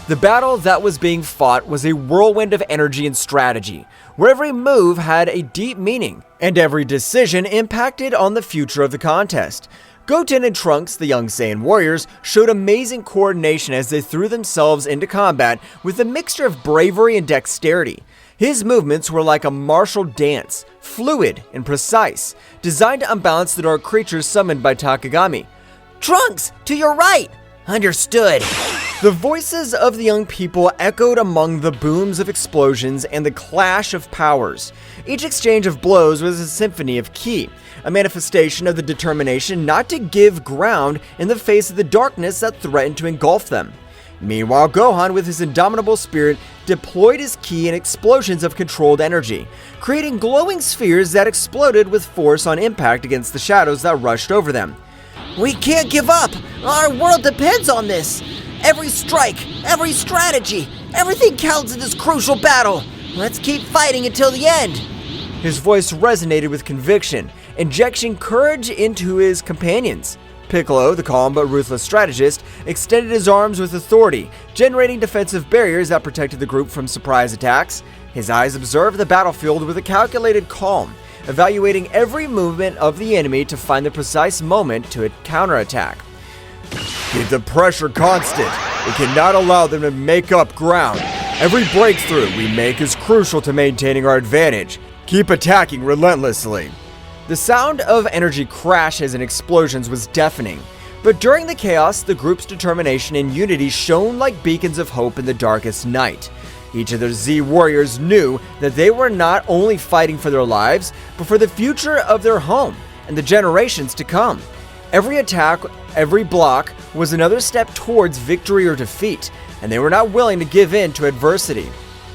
The battle that was being fought was a whirlwind of energy and strategy, where every move had a deep meaning, and every decision impacted on the future of the contest. Goten and Trunks, the young Saiyan warriors, showed amazing coordination as they threw themselves into combat with a mixture of bravery and dexterity. His movements were like a martial dance, fluid and precise, designed to unbalance the dark creatures summoned by Takagami. Trunks, to your right! Understood. The voices of the young people echoed among the booms of explosions and the clash of powers. Each exchange of blows was a symphony of ki, a manifestation of the determination not to give ground in the face of the darkness that threatened to engulf them. Meanwhile, Gohan, with his indomitable spirit, deployed his ki in explosions of controlled energy, creating glowing spheres that exploded with force on impact against the shadows that rushed over them. We can't give up! Our world depends on this! Every strike, every strategy, everything counts in this crucial battle! Let's keep fighting until the end! His voice resonated with conviction, injecting courage into his companions. Piccolo, the calm but ruthless strategist, extended his arms with authority, generating defensive barriers that protected the group from surprise attacks. His eyes observed the battlefield with a calculated calm, evaluating every movement of the enemy to find the precise moment to counterattack. Keep the pressure constant. We cannot allow them to make up ground. Every breakthrough we make is crucial to maintaining our advantage. Keep attacking relentlessly. The sound of energy crashes and explosions was deafening, but during the chaos, the group's determination and unity shone like beacons of hope in the darkest night. Each of the Z warriors knew that they were not only fighting for their lives, but for the future of their home and the generations to come. Every attack, every block was another step towards victory or defeat, and they were not willing to give in to adversity.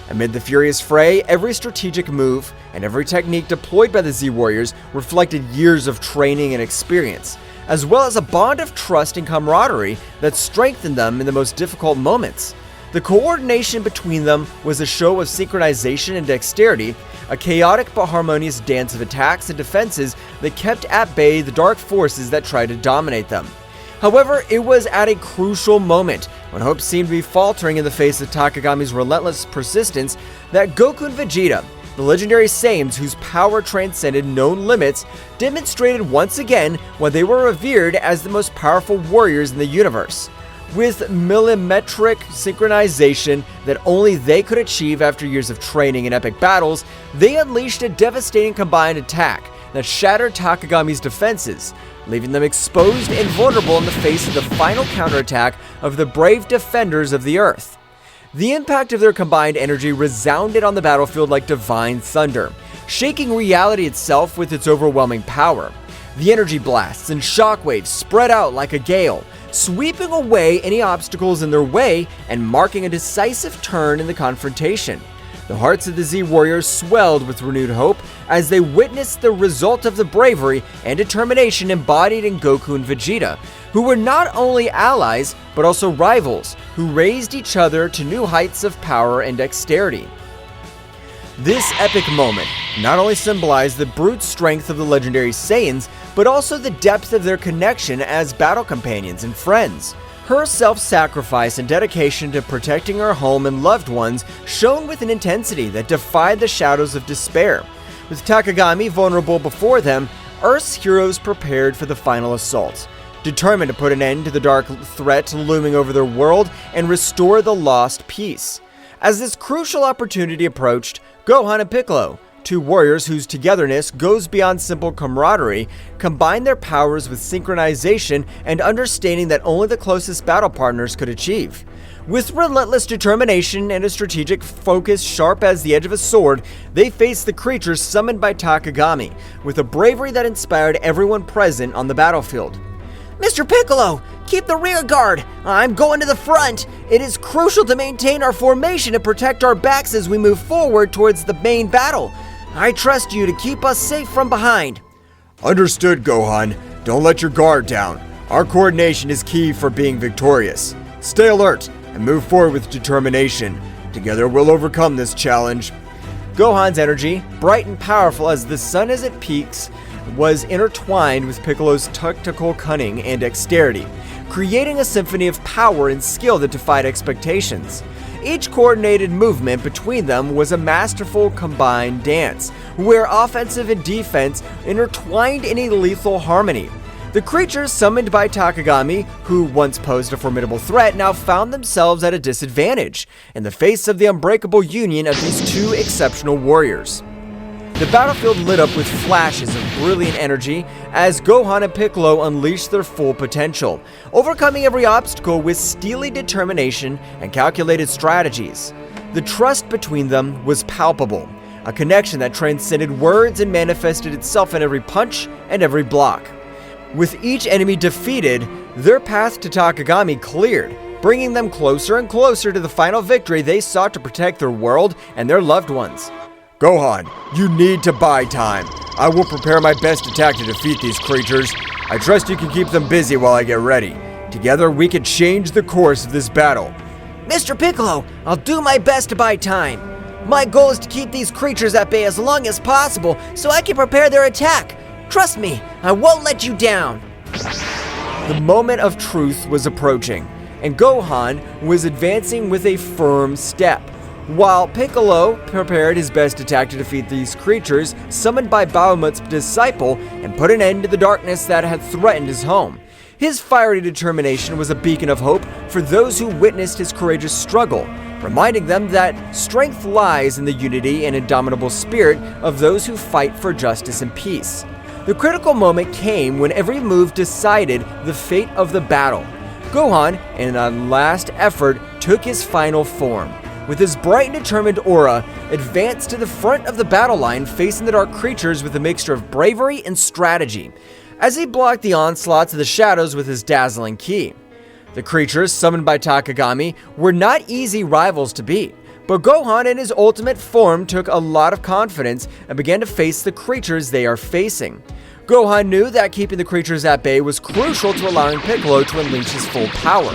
Amid the furious fray, every strategic move and every technique deployed by the Z warriors reflected years of training and experience, as well as a bond of trust and camaraderie that strengthened them in the most difficult moments. The coordination between them was a show of synchronization and dexterity, a chaotic but harmonious dance of attacks and defenses that kept at bay the dark forces that tried to dominate them. However, it was at a crucial moment, when hope seemed to be faltering in the face of Takagami's relentless persistence, that Goku and Vegeta, the legendary Saiyans whose power transcended known limits, demonstrated once again why they were revered as the most powerful warriors in the universe. With millimetric synchronization that only they could achieve after years of training in epic battles, they unleashed a devastating combined attack that shattered Takagami's defenses, leaving them exposed and vulnerable in the face of the final counterattack of the brave defenders of the Earth. The impact of their combined energy resounded on the battlefield like divine thunder, shaking reality itself with its overwhelming power. The energy blasts and shockwaves spread out like a gale, sweeping away any obstacles in their way and marking a decisive turn in the confrontation. The hearts of the Z Warriors swelled with renewed hope as they witnessed the result of the bravery and determination embodied in Goku and Vegeta, who were not only allies but also rivals who raised each other to new heights of power and dexterity. This epic moment not only symbolized the brute strength of the legendary Saiyans, but also the depth of their connection as battle companions and friends. Her self-sacrifice and dedication to protecting her home and loved ones shone with an intensity that defied the shadows of despair. With Takagami vulnerable before them, Earth's heroes prepared for the final assault, determined to put an end to the dark threat looming over their world and restore the lost peace. As this crucial opportunity approached, Gohan and Piccolo, two warriors whose togetherness goes beyond simple camaraderie, combined their powers with synchronization and understanding that only the closest battle partners could achieve. With relentless determination and a strategic focus sharp as the edge of a sword, they faced the creatures summoned by Takagami, with a bravery that inspired everyone present on the battlefield. Mr. Piccolo, keep the rear guard. I'm going to the front. It is crucial to maintain our formation and protect our backs as we move forward towards the main battle. I trust you to keep us safe from behind. Understood, Gohan. Don't let your guard down. Our coordination is key for being victorious. Stay alert and move forward with determination. Together we'll overcome this challenge. Gohan's energy, bright and powerful as the sun as it peaks, was intertwined with Piccolo's tactical cunning and dexterity, creating a symphony of power and skill that defied expectations. Each coordinated movement between them was a masterful combined dance, where offensive and defense intertwined in a lethal harmony. The creatures summoned by Takagami, who once posed a formidable threat, now found themselves at a disadvantage in the face of the unbreakable union of these two exceptional warriors. The battlefield lit up with flashes of brilliant energy as Gohan and Piccolo unleashed their full potential, overcoming every obstacle with steely determination and calculated strategies. The trust between them was palpable, a connection that transcended words and manifested itself in every punch and every block. With each enemy defeated, their path to Takagami cleared, bringing them closer and closer to the final victory they sought to protect their world and their loved ones. Gohan, you need to buy time. I will prepare my best attack to defeat these creatures. I trust you can keep them busy while I get ready. Together, we can change the course of this battle. Mr. Piccolo, I'll do my best to buy time. My goal is to keep these creatures at bay as long as possible so I can prepare their attack. Trust me, I won't let you down. The moment of truth was approaching, and Gohan was advancing with a firm step, while Piccolo prepared his best attack to defeat these creatures summoned by Bahamut's disciple and put an end to the darkness that had threatened his home. His fiery determination was a beacon of hope for those who witnessed his courageous struggle, reminding them that strength lies in the unity and indomitable spirit of those who fight for justice and peace. The critical moment came when every move decided the fate of the battle. Gohan, in a last effort, took his final form. With his bright and determined aura, advanced to the front of the battle line facing the dark creatures with a mixture of bravery and strategy, as he blocked the onslaughts of the shadows with his dazzling ki. The creatures summoned by Takagami were not easy rivals to beat, but Gohan in his ultimate form took a lot of confidence and began to face the creatures they are facing. Gohan knew that keeping the creatures at bay was crucial to allowing Piccolo to unleash his full power.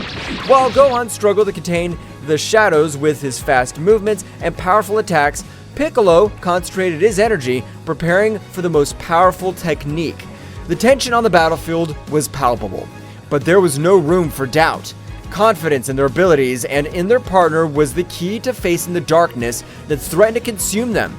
While Gohan struggled to contain the shadows with his fast movements and powerful attacks, Piccolo concentrated his energy preparing for the most powerful technique. The tension on the battlefield was palpable, but there was no room for doubt. Confidence in their abilities and in their partner was the key to facing the darkness that threatened to consume them.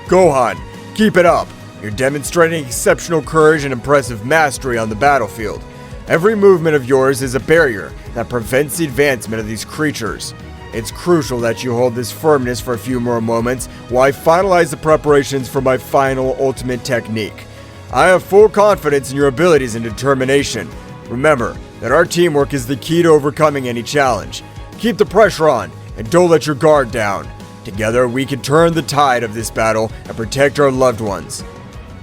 Gohan, keep it up. You're demonstrating exceptional courage and impressive mastery on the battlefield. Every movement of yours is a barrier that prevents the advancement of these creatures. It's crucial that you hold this firmness for a few more moments while I finalize the preparations for my final ultimate technique. I have full confidence in your abilities and determination. Remember that our teamwork is the key to overcoming any challenge. Keep the pressure on and don't let your guard down. Together we can turn the tide of this battle and protect our loved ones.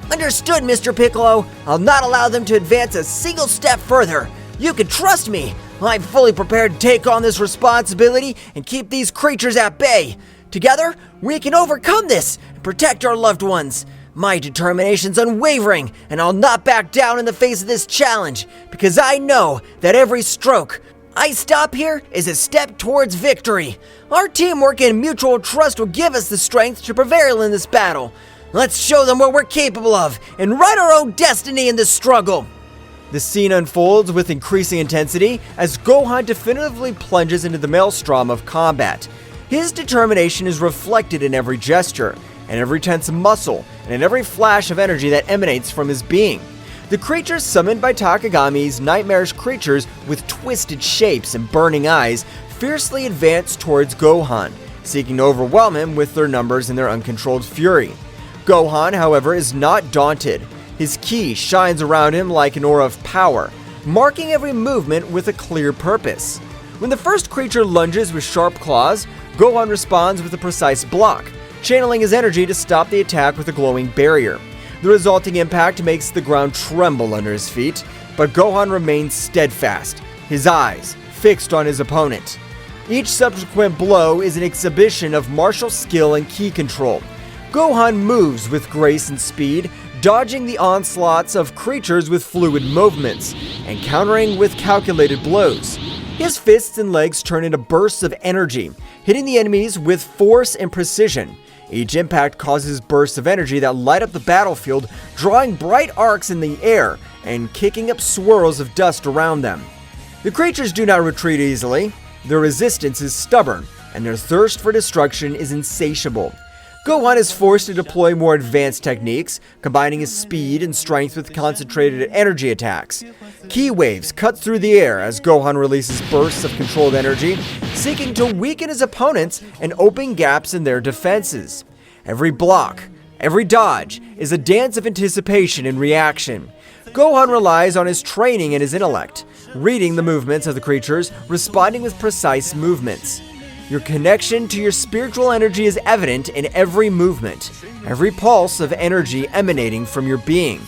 Understood, Mr. Piccolo. I'll not allow them to advance a single step further. You can trust me. I'm fully prepared to take on this responsibility and keep these creatures at bay. Together, we can overcome this and protect our loved ones. My determination's unwavering, and I'll not back down in the face of this challenge, because I know that every stroke I stop here is a step towards victory. Our teamwork and mutual trust will give us the strength to prevail in this battle. Let's show them what we're capable of and write our own destiny in this struggle. The scene unfolds with increasing intensity as Gohan definitively plunges into the maelstrom of combat. His determination is reflected in every gesture, and every tense muscle, and in every flash of energy that emanates from his being. The creatures summoned by Takagami's nightmarish creatures with twisted shapes and burning eyes fiercely advance towards Gohan, seeking to overwhelm him with their numbers and their uncontrolled fury. Gohan, however, is not daunted. His ki shines around him like an aura of power, marking every movement with a clear purpose. When the first creature lunges with sharp claws, Gohan responds with a precise block, channeling his energy to stop the attack with a glowing barrier. The resulting impact makes the ground tremble under his feet, but Gohan remains steadfast, his eyes fixed on his opponent. Each subsequent blow is an exhibition of martial skill and ki control. Gohan moves with grace and speed, dodging the onslaughts of creatures with fluid movements, and countering with calculated blows. His fists and legs turn into bursts of energy, hitting the enemies with force and precision. Each impact causes bursts of energy that light up the battlefield, drawing bright arcs in the air and kicking up swirls of dust around them. The creatures do not retreat easily. Their resistance is stubborn, and their thirst for destruction is insatiable. Gohan is forced to deploy more advanced techniques, combining his speed and strength with concentrated energy attacks. Ki waves cut through the air as Gohan releases bursts of controlled energy, seeking to weaken his opponents and open gaps in their defenses. Every block, every dodge, is a dance of anticipation and reaction. Gohan relies on his training and his intellect, reading the movements of the creatures, responding with precise movements. Your connection to your spiritual energy is evident in every movement, every pulse of energy emanating from your being.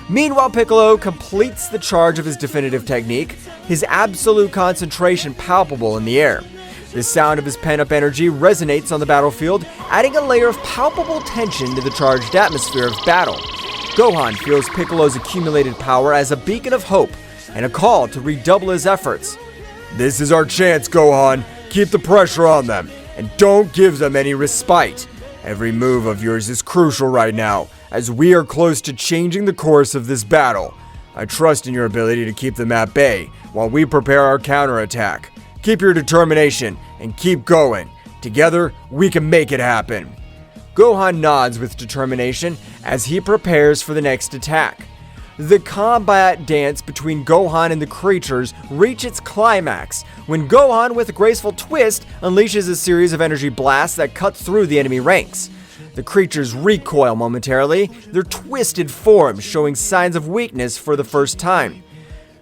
Meanwhile, Piccolo completes the charge of his definitive technique, his absolute concentration palpable in the air. The sound of his pent-up energy resonates on the battlefield, adding a layer of palpable tension to the charged atmosphere of battle. Gohan feels Piccolo's accumulated power as a beacon of hope and a call to redouble his efforts. This is our chance, Gohan. Keep the pressure on them, and don't give them any respite. Every move of yours is crucial right now, as we are close to changing the course of this battle. I trust in your ability to keep them at bay, while we prepare our counterattack. Keep your determination, and keep going. Together, we can make it happen. Gohan nods with determination as he prepares for the next attack. The combat dance between Gohan and the creatures reach its climax when Gohan, with a graceful twist, unleashes a series of energy blasts that cut through the enemy ranks. The creatures recoil momentarily, their twisted forms showing signs of weakness for the first time.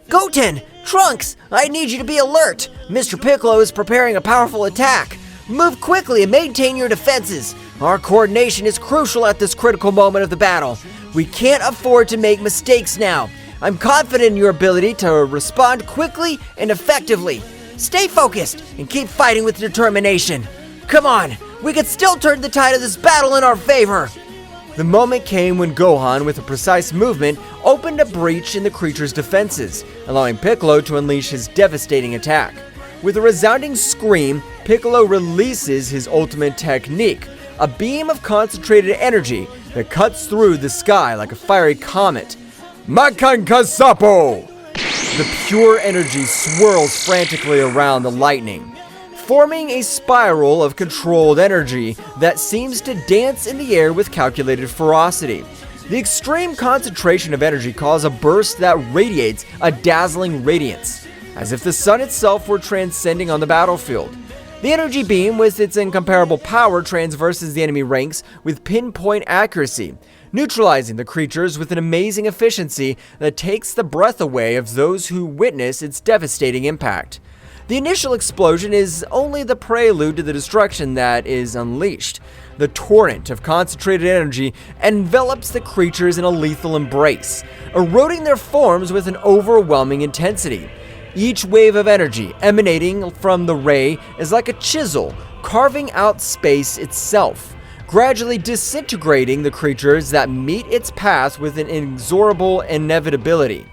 Goten! Trunks! I need you to be alert! Mr. Piccolo is preparing a powerful attack! Move quickly and maintain your defenses! Our coordination is crucial at this critical moment of the battle. We can't afford to make mistakes now. I'm confident in your ability to respond quickly and effectively. Stay focused and keep fighting with determination. Come on, we can still turn the tide of this battle in our favor. The moment came when Gohan, with a precise movement, opened a breach in the creature's defenses, allowing Piccolo to unleash his devastating attack. With a resounding scream, Piccolo releases his ultimate technique, a beam of concentrated energy that cuts through the sky like a fiery comet. Bouken-sha! The pure energy swirls frantically around the lightning, forming a spiral of controlled energy that seems to dance in the air with calculated ferocity. The extreme concentration of energy causes a burst that radiates a dazzling radiance, as if the sun itself were transcending on the battlefield. The energy beam, with its incomparable power, transverses the enemy ranks with pinpoint accuracy, neutralizing the creatures with an amazing efficiency that takes the breath away of those who witness its devastating impact. The initial explosion is only the prelude to the destruction that is unleashed. The torrent of concentrated energy envelops the creatures in a lethal embrace, eroding their forms with an overwhelming intensity. Each wave of energy emanating from the ray is like a chisel, carving out space itself, gradually disintegrating the creatures that meet its path with an inexorable inevitability.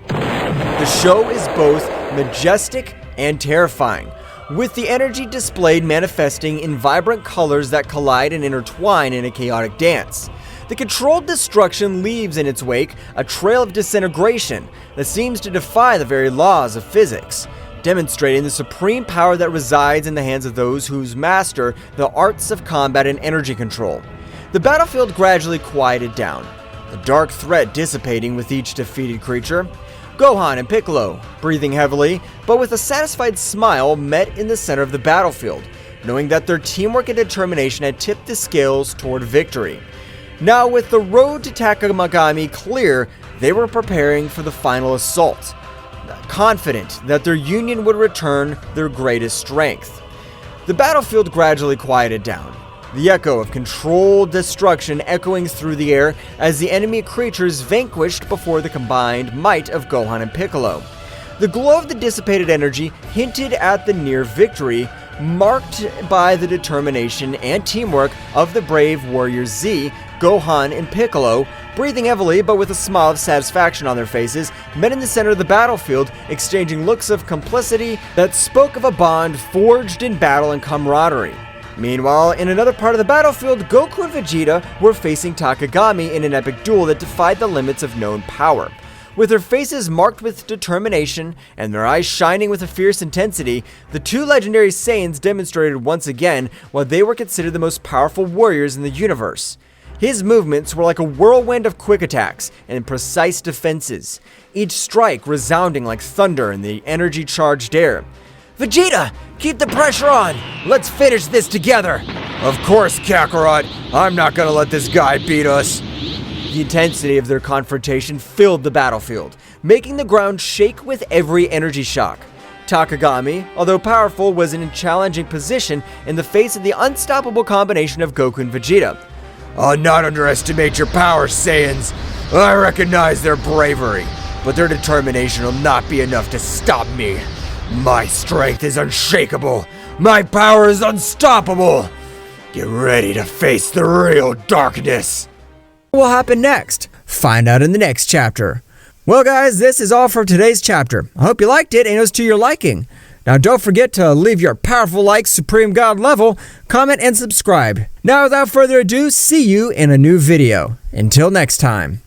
The show is both majestic and terrifying, with the energy displayed manifesting in vibrant colors that collide and intertwine in a chaotic dance. The controlled destruction leaves in its wake a trail of disintegration that seems to defy the very laws of physics, demonstrating the supreme power that resides in the hands of those who master the arts of combat and energy control. The battlefield gradually quieted down, the dark threat dissipating with each defeated creature. Gohan and Piccolo, breathing heavily, but with a satisfied smile, met in the center of the battlefield, knowing that their teamwork and determination had tipped the scales toward victory. Now, with the road to Takamagami clear, they were preparing for the final assault, confident that their union would return their greatest strength. The battlefield gradually quieted down, the echo of controlled destruction echoing through the air as the enemy creatures vanquished before the combined might of Gohan and Piccolo. The glow of the dissipated energy hinted at the near victory, marked by the determination and teamwork of the brave warriors Z, Gohan, and Piccolo. Breathing heavily but with a smile of satisfaction on their faces, met in the center of the battlefield, exchanging looks of complicity that spoke of a bond forged in battle and camaraderie. Meanwhile, in another part of the battlefield, Goku and Vegeta were facing Takagami in an epic duel that defied the limits of known power. With their faces marked with determination and their eyes shining with a fierce intensity, the two legendary Saiyans demonstrated once again why they were considered the most powerful warriors in the universe. His movements were like a whirlwind of quick attacks and precise defenses, each strike resounding like thunder in the energy-charged air. Vegeta, keep the pressure on! Let's finish this together! Of course, Kakarot! I'm not gonna let this guy beat us! The intensity of their confrontation filled the battlefield, making the ground shake with every energy shock. Takagami, although powerful, was in a challenging position in the face of the unstoppable combination of Goku and Vegeta. I'll not underestimate your power, Saiyans. I recognize their bravery, but their determination will not be enough to stop me. My strength is unshakable. My power is unstoppable. Get ready to face the real darkness. What will happen next? Find out in the next chapter. Well, guys, this is all for today's chapter. I hope you liked it and it was to your liking. Now, don't forget to leave your powerful like Supreme God level, comment, and subscribe. Now, without further ado, see you in a new video. Until next time.